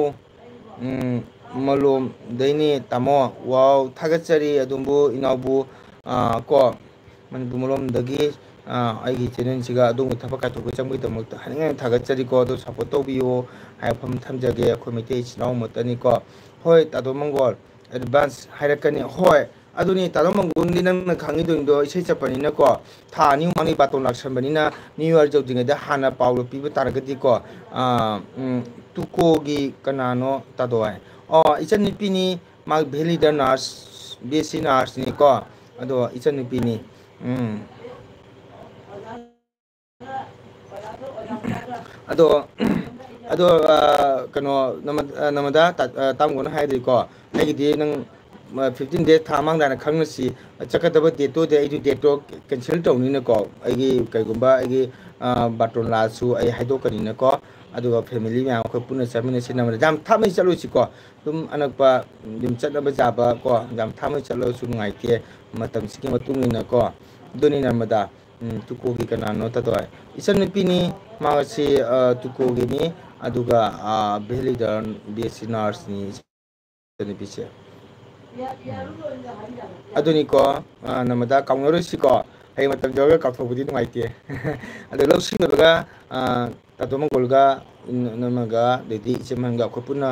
ꯃꯂꯣꯝꯗꯩꯅꯤ ꯇꯥꯃꯣ ꯋꯥꯎ ꯊꯥꯒꯠꯆꯔꯤ ꯑꯗꯣꯝꯕꯨ ꯏꯅꯥꯎꯕꯨ ꯀꯣ ꯃꯅꯤꯄꯨꯔ ꯃꯂꯣꯝꯗꯒꯤ ꯑꯩꯒꯤ ꯆꯦꯅꯦꯜꯁꯤꯒ ꯑꯗꯣꯝꯒꯤ ꯊꯕꯛ ꯀꯥꯏꯊꯣꯛꯄ ꯆꯪꯕꯒꯤꯗꯃꯛꯇ ꯍꯥꯏꯅꯤꯡ ꯊꯥꯒꯠꯆꯔꯤꯀꯣ ꯑꯗꯣ ꯁꯞꯄꯣꯔꯠ ꯇꯧꯕꯤꯌꯨ ꯍꯥꯏꯐꯝ ꯊꯝꯖꯒꯦ ꯑꯩꯈꯣꯏ ꯃꯩꯇꯩ ꯏꯆꯤꯜ ꯏꯅꯥꯎ ꯑꯃꯠꯇꯅꯤꯀꯣ ꯍꯣꯏ ꯇꯥꯗꯣ ꯃꯪꯒꯣꯜ ꯑꯦꯗꯚꯥꯟꯁ ꯍꯥꯏꯔꯛꯀꯅꯤ ꯍꯣꯏ ꯑꯗꯨꯅꯤ ꯇꯥꯗꯣ ꯃꯪꯒꯣꯜꯗꯤ ꯅꯪꯅ ꯈꯪꯉꯤꯗꯣꯏꯗꯣ ꯏꯁꯩ ꯆꯠꯄꯅꯤꯅꯀꯣ ꯊꯥ ꯑꯅꯤ ꯃꯃꯥꯡꯗꯩ ꯕꯥꯇꯣꯟ ꯂꯥꯛꯁꯟꯕꯅꯤꯅ ꯅ꯭ꯌꯨ ꯏꯌꯥꯔ ꯌꯧꯗ꯭ꯔꯤꯉꯩꯗ ꯍꯥꯟꯅ ꯄꯥꯎꯗꯣ ꯄꯤꯕ ꯇꯥꯔꯒꯗꯤꯀꯣ ꯇꯨꯀꯣꯒꯤ ꯀꯅꯥꯅꯣ ꯇꯥꯗꯣ ꯍꯥꯏ ꯏꯆꯟꯅꯨꯄꯤꯅꯤ ꯃꯥ valid nurse B S C ꯅꯔꯁꯅꯤꯀꯣ ꯑꯗꯣ ꯏꯆꯟꯅꯨꯄꯤꯅꯤ ꯑꯗꯣ ꯀꯩꯅꯣ ꯅꯃꯗꯥ ꯇꯥꯃꯣꯅ ꯍꯥꯏꯗ꯭ꯔꯤꯀꯣ ꯑꯩꯒꯤꯗꯤ ꯅꯪ 15 ꯗꯦꯖ ꯊꯥ ꯃꯥꯡꯗꯥꯅ ꯈꯪꯅꯁꯤ ꯆꯠꯀꯗꯕ ꯗꯦꯠꯇꯨꯗꯤ ꯑꯩꯁꯨ ꯗꯦꯠꯇꯣ ꯀꯦꯟꯁꯦꯜ ꯇꯧꯅꯤꯅꯀꯣ ꯑꯩꯒꯤ ꯀꯩꯒꯨꯝꯕ ꯑꯩꯒꯤ ꯕꯥꯇꯣꯟ ꯂꯥꯛꯑꯁꯨ ꯑꯩ ꯍꯥꯏꯗꯣꯛꯀꯅꯤꯅꯀꯣ ꯑꯗꯨꯒ ꯐꯦꯃꯤꯂꯤ ꯃꯌꯥꯝ ꯑꯩꯈꯣꯏ ꯄꯨꯟꯅ ꯆꯠꯃꯤꯟꯅꯁꯤ ꯌꯥꯝ ꯊꯥꯞꯅ ꯆꯠꯂꯨꯁꯤꯀꯣ ꯑꯗꯨꯝ ꯑꯅꯛꯄ ꯑꯗꯨꯝ ꯆꯠꯅꯕ ꯌꯥꯕ ꯀꯣ ꯌꯥꯝ ꯊꯥꯞꯅ ꯆꯠꯂꯒꯁꯨ ꯅꯨꯡꯉꯥꯏꯇꯦ ꯃꯇꯝꯁꯤꯒꯤ ꯃꯇꯨꯡ ꯏꯟꯅꯀꯣ ꯑꯗꯨꯅꯤ ꯅꯔꯃꯗꯥ ꯇꯨꯀꯣꯒꯤ ꯀꯅꯥꯅꯣ ꯇꯥꯗꯣꯏ ꯏꯆꯟꯅꯨꯄꯤꯅꯤ ꯃꯥꯁꯤ ꯇꯨꯀꯣꯒꯤꯅꯤ ꯑꯗꯨꯒ ꯚꯦꯂꯤꯗ ꯕꯤ ꯑꯦꯁ ꯁꯤ ꯅꯔꯁꯅꯤ ꯏꯆꯟꯅꯨꯄꯤꯁꯦ ꯑꯗꯨꯅꯤꯀꯣ ꯅꯔꯃꯗꯥ ꯀꯥꯎꯅꯔꯣꯏꯁꯤꯀꯣ ꯍꯌꯦꯡ ꯃꯇꯝ ꯌꯧꯔꯒ ꯀꯥꯎꯊꯣꯛꯄꯗꯤ ꯅꯨꯡꯉꯥꯏꯇꯦ ꯑꯗꯣ ꯂꯧꯁꯤꯟꯅꯕꯒ ꯇꯥꯗꯣ ꯃꯪꯒꯣꯜꯒ ꯅꯃꯒ ꯑꯗꯩꯗꯤ ꯏꯆꯦꯃꯟꯒ ꯑꯩꯈꯣꯏ ꯄꯨꯟꯅ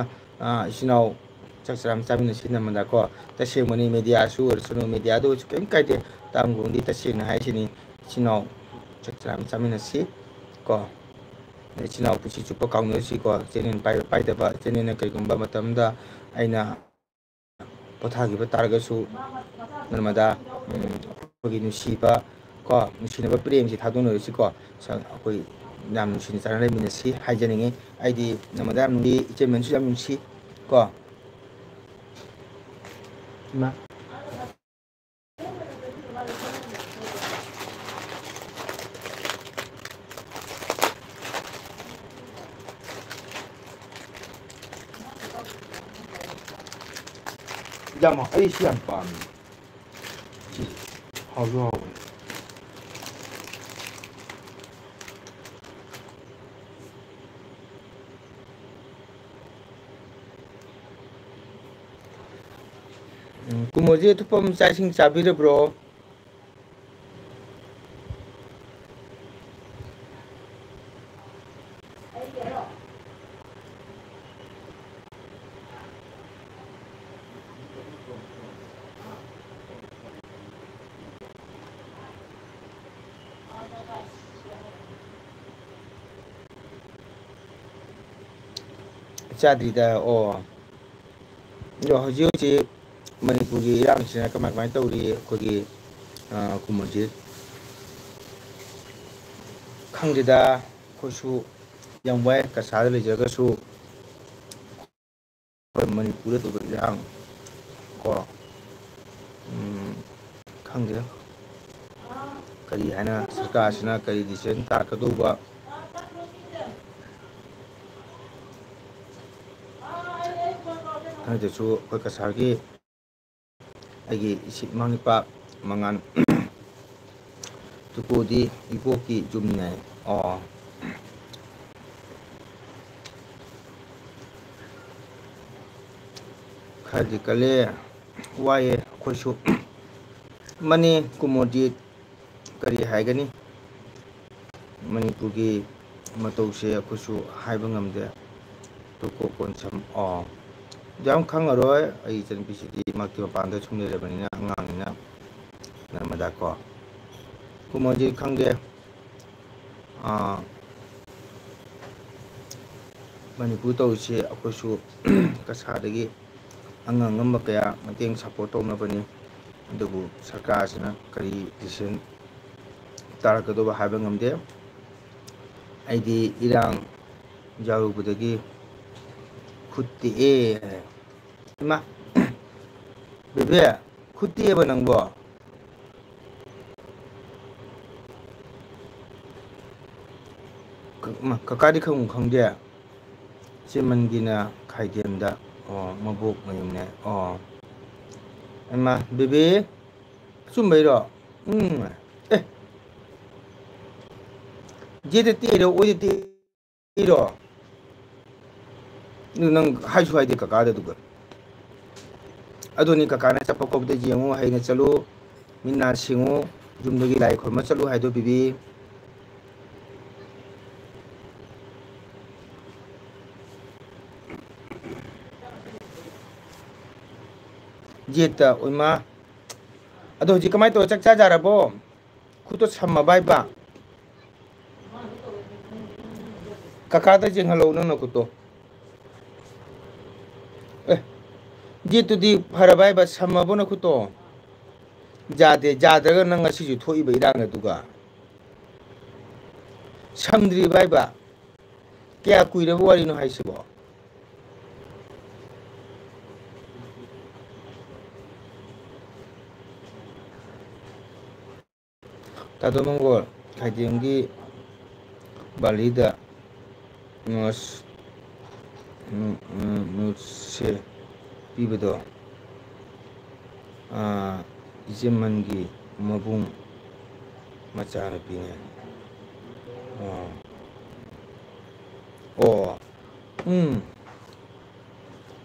ꯏꯆꯤꯜ ꯏꯅꯥꯎ ꯆꯥꯛ ꯆꯔꯥ ꯑꯃ ꯆꯥꯃꯤꯟꯅꯁꯤ ꯅꯔꯃꯗꯥꯀꯣ ꯇꯁꯦꯡꯕꯅꯤ ꯃꯦꯗꯤꯌꯥꯁꯨ ꯑꯣꯏꯔꯁꯅꯨ ꯃꯦꯗꯤꯌꯥꯗ ꯑꯣꯏꯔꯁꯨ ꯀꯩꯝ ꯀꯥꯏꯗꯦ ꯇꯥꯃꯣꯒꯣꯟꯗꯤ ꯇꯁꯦꯡꯅ ꯍꯥꯏꯁꯤꯅꯤ ꯏꯆꯤꯜ ꯏꯅꯥꯎ ꯆꯥꯛ ꯆꯔꯥ ꯑꯃ ꯆꯥꯃꯤꯟꯅꯁꯤ ꯀꯣ ꯏꯆꯤꯜ ꯏꯅꯥꯎ ꯄꯨꯟꯁꯤ ꯆꯨꯞꯄ ꯀꯥꯎꯅꯔꯁꯤꯀꯣ ꯆꯦꯅꯦꯜ ꯄꯥꯏꯗꯕ ꯆꯦꯅꯦꯜꯅ ꯀꯩꯒꯨꯝꯕ ꯃꯇꯝꯗ ꯑꯩꯅ ꯄꯣꯊꯥꯈꯤꯕ ꯇꯥꯔꯒꯁꯨ ꯅꯔꯃꯗꯥ ꯑꯩꯈꯣꯏꯒꯤ ꯅꯨꯡꯁꯤꯕ ꯀꯣ ꯅꯨꯡꯁꯤꯅꯕ ꯄ꯭ꯔꯦꯝꯁꯤ ꯊꯥꯗꯣꯛꯅꯔꯁꯤꯀꯣ ꯑꯩꯈꯣꯏ ꯌꯥꯝ ꯅꯨꯡꯁꯤꯅ ꯆꯥꯟꯅ ꯂꯩꯃꯤꯟꯅꯁꯤ ꯍꯥꯏꯖꯅꯤꯡꯉꯤ ꯑꯩꯗꯤ ꯅꯔꯃꯗꯥ ꯌꯥꯝ ꯅꯨꯡꯁꯤ ꯏꯆꯦꯃꯟꯁꯨ ꯌꯥꯝ ꯅꯨꯡꯁꯤ ꯀꯣ ꯏꯃꯥ ꯌꯥꯝ ꯑꯩꯁꯨ ꯌꯥꯝ ꯄꯥꯝꯃꯤ ꯍꯥꯎꯁꯨ ꯍꯥꯎꯕꯅꯤ ꯀꯨꯃꯣꯔꯖꯤ ꯑꯊꯨꯞꯄꯝ ꯆꯥꯛ ꯏꯁꯤꯡ ꯆꯥꯕꯤꯔꯕ꯭ꯔꯣ ꯆꯥꯗ꯭ꯔꯤꯗ ꯑꯗꯣ ꯍꯧꯖꯤꯛ ꯍꯧꯖꯤꯛ ꯃꯅꯤꯄꯨꯔꯒꯤ ꯏꯔꯥꯡꯁꯤꯅ ꯀꯃꯥꯏ ꯀꯃꯥꯏꯅ ꯇꯧꯔꯤ ꯑꯩꯈꯣꯏꯒꯤ ꯀꯨꯃꯣꯔꯖꯤ ꯈꯪꯗꯦꯗ ꯑꯩꯈꯣꯏꯁꯨ ꯌꯥꯝ ꯋꯥꯏ ꯀꯁꯥꯔꯗ ꯂꯩꯖꯔꯒꯁꯨ ꯑꯩꯈꯣꯏ ꯃꯅꯤꯄꯨꯔꯗ ꯇꯧꯕ ꯏꯔꯥꯡ ꯀꯣ ꯈꯪꯗꯦ ꯀꯔꯤ ꯍꯥꯏꯅ ꯁꯔꯀꯥꯔꯁꯤꯅ ꯀꯔꯤ ꯗꯤꯁꯤꯖꯟ ꯇꯥꯔꯛꯀꯗꯧꯕ ꯈꯪꯗꯁꯨ ꯑꯩꯈꯣꯏ ꯀꯁꯥꯔꯒꯤ ꯑꯩꯒꯤ ꯏꯃꯥ ꯏꯄꯥ ꯃꯉꯥꯟ ꯇꯨꯀꯣꯗꯤ ꯏꯕꯣꯛꯀꯤ ꯌꯨꯝꯅꯦ ꯈꯔꯗꯤ ꯀꯜꯂꯦ ꯋꯥꯏꯑꯦ ꯑꯩꯈꯣꯏꯁꯨ ꯃꯅꯦ ꯀꯨꯃꯣꯔꯖꯤ ꯀꯔꯤ ꯍꯥꯏꯒꯅꯤ ꯃꯅꯤꯄꯨꯔꯒꯤ ꯃꯇꯧꯁꯦ ꯑꯩꯈꯣꯏꯁꯨ ꯍꯥꯏꯕ ꯉꯝꯗꯦ ꯇꯨꯀꯣ ꯀꯣꯟꯁꯝ ꯌꯥꯝ ꯈꯪꯉꯔꯣꯏ ꯑꯩ ꯏꯆꯟꯅꯨꯄꯤꯁꯤꯗꯤ ꯃꯛꯀꯤ ꯃꯄꯥꯟꯗ ꯁꯨꯝ ꯂꯩꯔꯕꯅꯤꯅ ꯑꯉꯥꯡꯅꯤꯅ ꯅꯔꯃꯗꯥ ꯀꯣ ꯀꯨꯃꯣꯔꯖꯤ ꯈꯪꯗꯦ ꯃꯅꯤꯄꯨꯔ ꯇꯧꯔꯤꯁꯤ ꯑꯩꯈꯣꯏꯁꯨ ꯀꯁꯥꯔꯗꯒꯤ ꯑꯉꯝ ꯑꯉꯝꯕ ꯀꯌా ꯃꯇꯦꯡ ꯁꯞꯄꯣꯔꯠ ꯇꯧꯅꯕꯅꯤ ꯑꯗꯨꯕꯨ ꯁꯔꯀꯥꯔꯁꯤꯅ ꯀꯔꯤ ꯗꯤꯁꯤꯖꯟ ꯇꯥꯔꯛꯀꯗꯧꯕ ꯍꯥꯏꯕ ꯉꯝꯗꯦ ꯑꯩꯗꯤ ꯏꯔꯥꯡ ꯌꯥꯎꯔꯨꯕꯗꯒꯤ ꯈꯨꯠ ꯇꯦꯛꯑꯦ ꯏꯃꯥ ꯕꯦꯕꯤ ꯈꯨꯠ ꯇꯦꯛꯑꯕ ꯅꯪꯕꯣ kakadi khang khangde chiman gina khaidem da mabuk mayumne ama bebe chumbai ro eh jede te ro oi te ro nang haisu haide kakada duga adoni kakana chapa kobde jengu haina chalu minna singu jumdagi lai khorma chalu haido bibi jeta oima ado ji kamai to chak cha jarabo khuto samma bai ba kakada jenghalo nang kuto jetu di pharabai ba samma bona kuto jade jadaga nang asi ju thoi ba irang duga samdri bai ba kya kuira wari no haisibo tado mongol khaidemgi balida nos se pibedo ijemangi mabung macha pine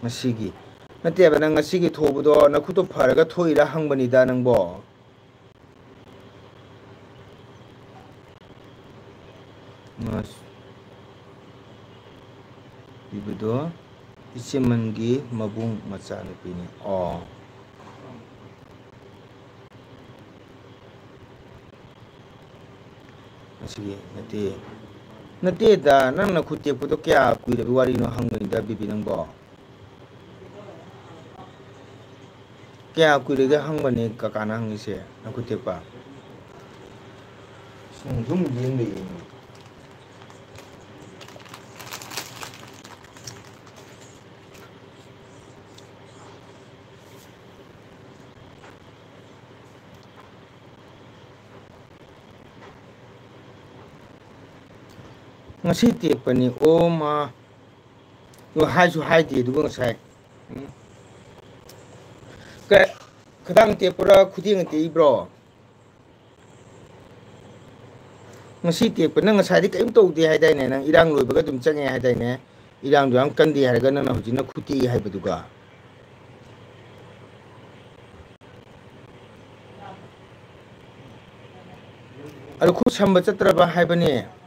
masigi nateba nang asigi thobudo na khuto pharaga thoira hangbani da nangbo mas pibedo ijemangi mabung macha pine masigi nate da nang na khutte puto kya kuira wari no hangbani da bibi nangbo kya kuira hangbani kakana hangise na khutte pa sum yin le ngasi te pani ma yo haisu haide du ngasai ka kadang te pura khuding te ibro ngasi te pa nang ngasai kaim to de haidai ne nang irang loi baga dum change haidai ne irang du am kandi haraga nang hujina khuti hai baduga al khu samba chatra ba haibane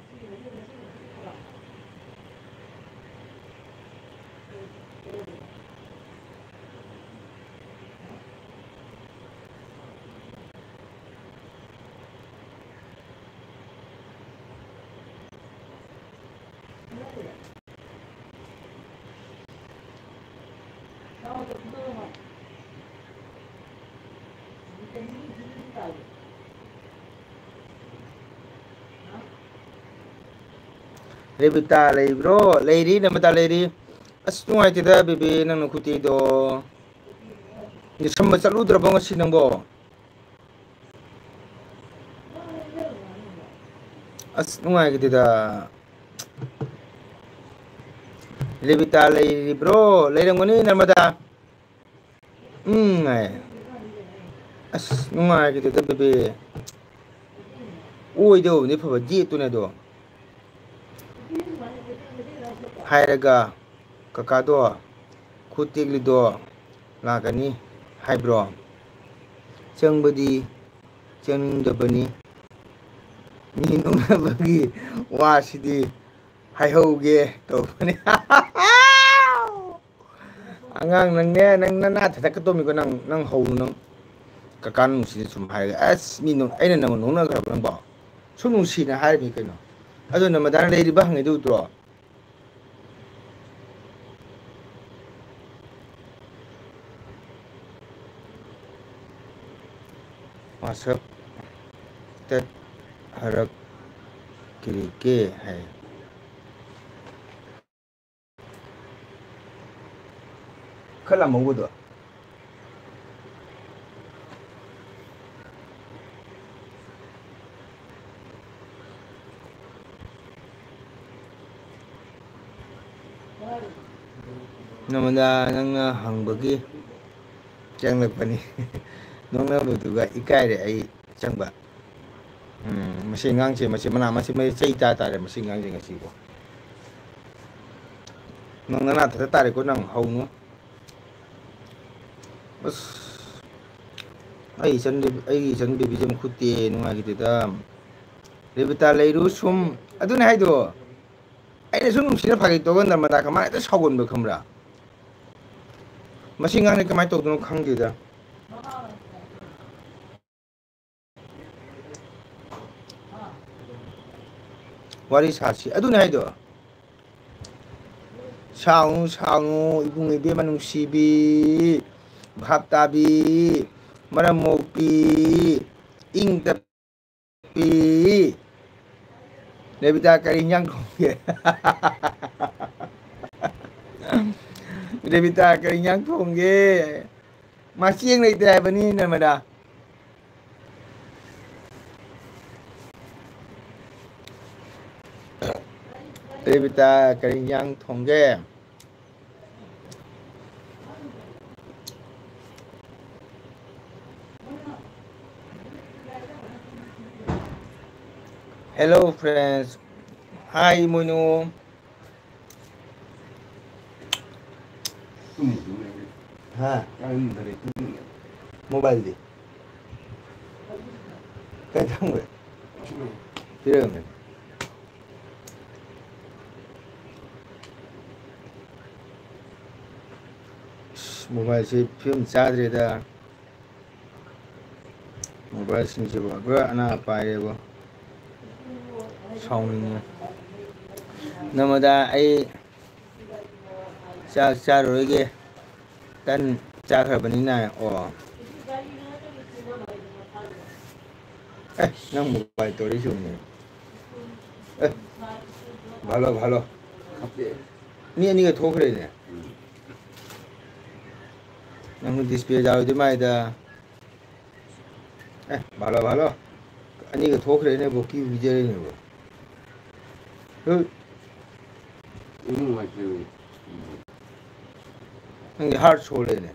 Rebita lay bro layri namata layri astungai tida bibi nang khuti do ni samba chalu drabang asi nangbo astungai tida Rebita layri bro layrangoni namata astungai tida bibi oi do ni phaba ji tu ne do hairaga kakado khutigli do lagani haibro changbadi changdabani ni nungbagi wasidi haihauge to bani angang nang ne nang na thak to mi ko nang hau nang kakan si sum hairaga mi nung aina nang nung na grab nang ba sunu si na hair mi keno ado na madana dei ba ngai do tro masuk tet harak kiri ke hai khala mau do Namada nangna hangbagi changlakpani nongnabuduga ikaire ai changba masi ngangse masi mana masi mai chei ta tare masi ngangse ngasi ko nongna ta tare ko nang haunu bas ai san bibi jam khutte nunga gi da rebita leiru sum aduna haido ai sum sira phagi to gan namada kama ta sagon ba khamra masi ngang ne kamai to no khangge da wari sachi aduna haido sang ibung ibe manung sibi bhaptabi maramopi ing tapi Devita kari nyang thongge Devita kari nyang thongge masih yang leite bani namada Devita kari nyang thongge Hello friends. Hi Mono. Ha, mobile di. Kaya mo. Tira mo. Mobile si film sadre da. Mobile sing si ba. Gua ana pa yebo. Song namada ai cha rồi ge tan cha khabani na o nang mobile to ri shuni bhalo ni ga thok re ne nang display jao de mai da bhalo ani ga thok re ne bo ki vijay ne bo Ang heart soul ini.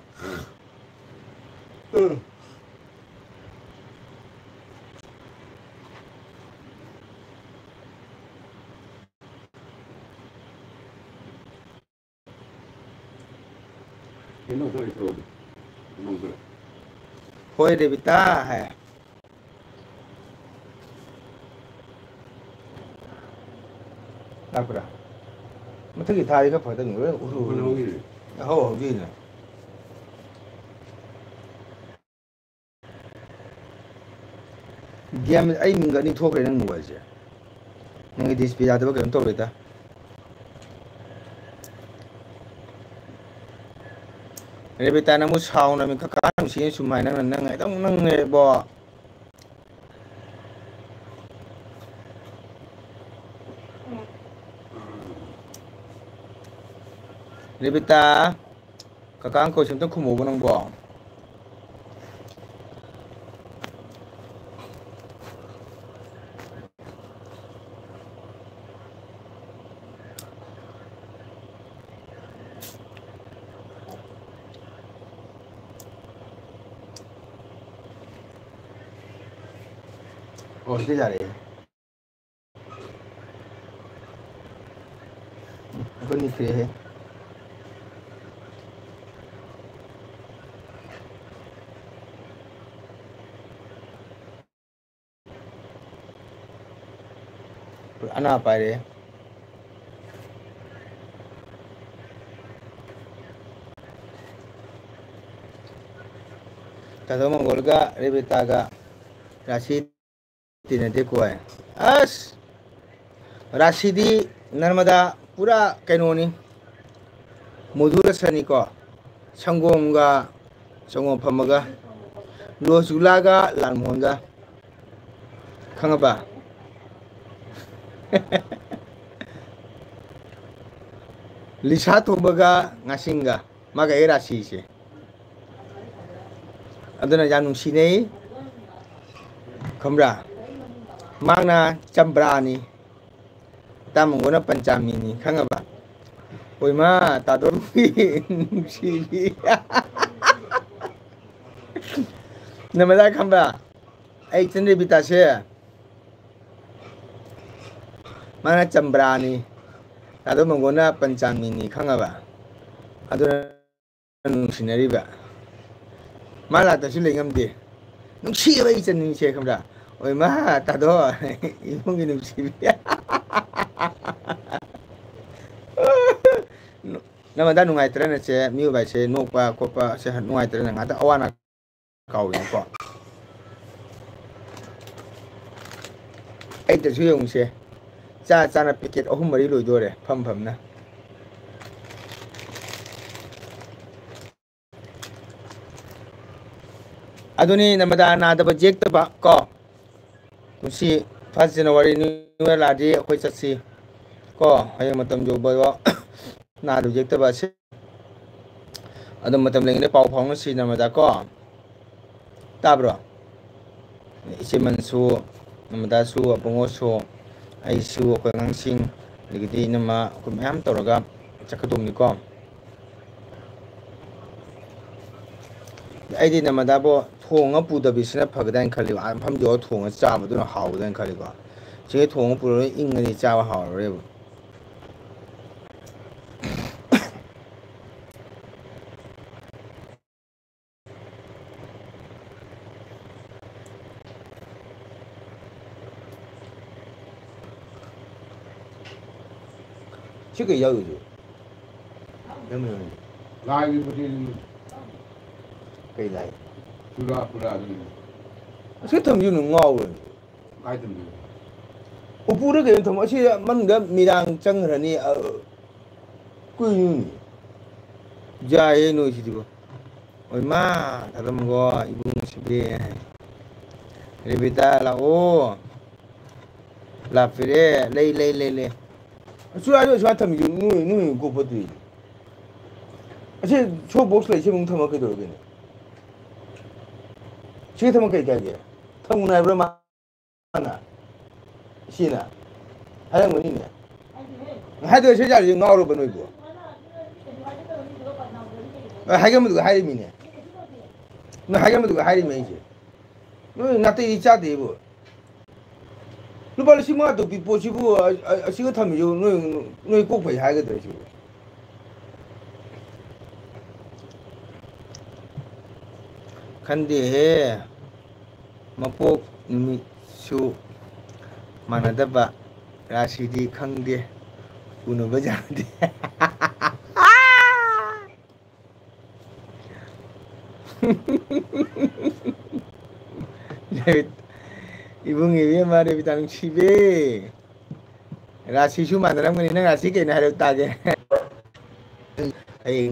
Hoy Devita hai. Apa? Mesti kita ini pada ngurus urus. Oh, gini. Game ai minga ni thok re nang mobile je. Nang display ada ba kan to beta. Rebita namu sound na mi ka kan si sumai nang ai tong nang ne bo. Rebita kakang ko sum tong khumo bo nang bo. Oh, dia cari. Aku ni free. Anak apa dia? Kata Mongol ga, Rebita ga, Rashid तीन देखो है अस राशिदी नर्मदा पूरा कैनोनी मधुर सनी को संगोमगा संगोम फमगा लोजुलागा लानमोनगा खंगबा लिसा थोबगा ngasinga maga era sise aduna janung sinei khambra Mana Chambrani Tamunguna Panchamini Kangaba 오이마 따돌비 시비 너마다 칸바 에이 쩐데 비타세 마나 짬브라니 나도 먹거나 반찬미니 칸가바 아도나 농시네리바 말라다시 랭암디 농시가 있잖니 제 칸바 오이마 따도 이봉이 농시비 나마다 누가이트라네 제 미우바체 노파 코파 세 누가이트라네 나다 아와나 가오양거 에이터 수용세 짜짜나 패킷 어흠 머리 로이도래 펌펌나 아도니 나마다 나다 버젝트 바거 कुसी first जनवरी new year लादी अखोई चसी को हय मतम जो बयो ना रिजेक्ट बासे अदम मतम लेंगे पाव फाउंग सी नमदा को ताब्रो इसे मनसु नमदा सु अपंगो सु आइसु अखोई ngang लिगिदि नमा को मैम तोरगा चखदुमनि को आइदि नमदाबो थोंगा पुदबिसना फगदान खलिबा फम जो थोंगा चाबदुना हावदान खलिबा जे थोंगा पुरो इंगनि चाबा हावरेबो chicken yau ju yam yau lai gi puti kai lai pura ni se tham ju nu ngau rồi kai tum upu de ge tham asi man ga mirang chang rani kui ni ja ye no si dibo oi ma tadam go ibung si be rebita la o la fire le suara jo suara tham ju nu go podi अच्छा छो box ले छे मुंग थमा के दोगे ने छे थमा के क्या के थमु ना ब्रमा ना सीना हाय मनी ने हाय दो छे जा रि ngau ro बनoi को हाय के मदु हाय मी ने न हाय के मदु हाय मी छे नो ना ते इ चा दे बो lu ba si ma to pi po chi bu a si ga tham ju no ko phai hai ga de chi Khande mapok numi su manadaba rasidi khangde uno bajande ibung ibi mare bitang chibe rasi su manaram ngani nang rasi ke na haro tage ai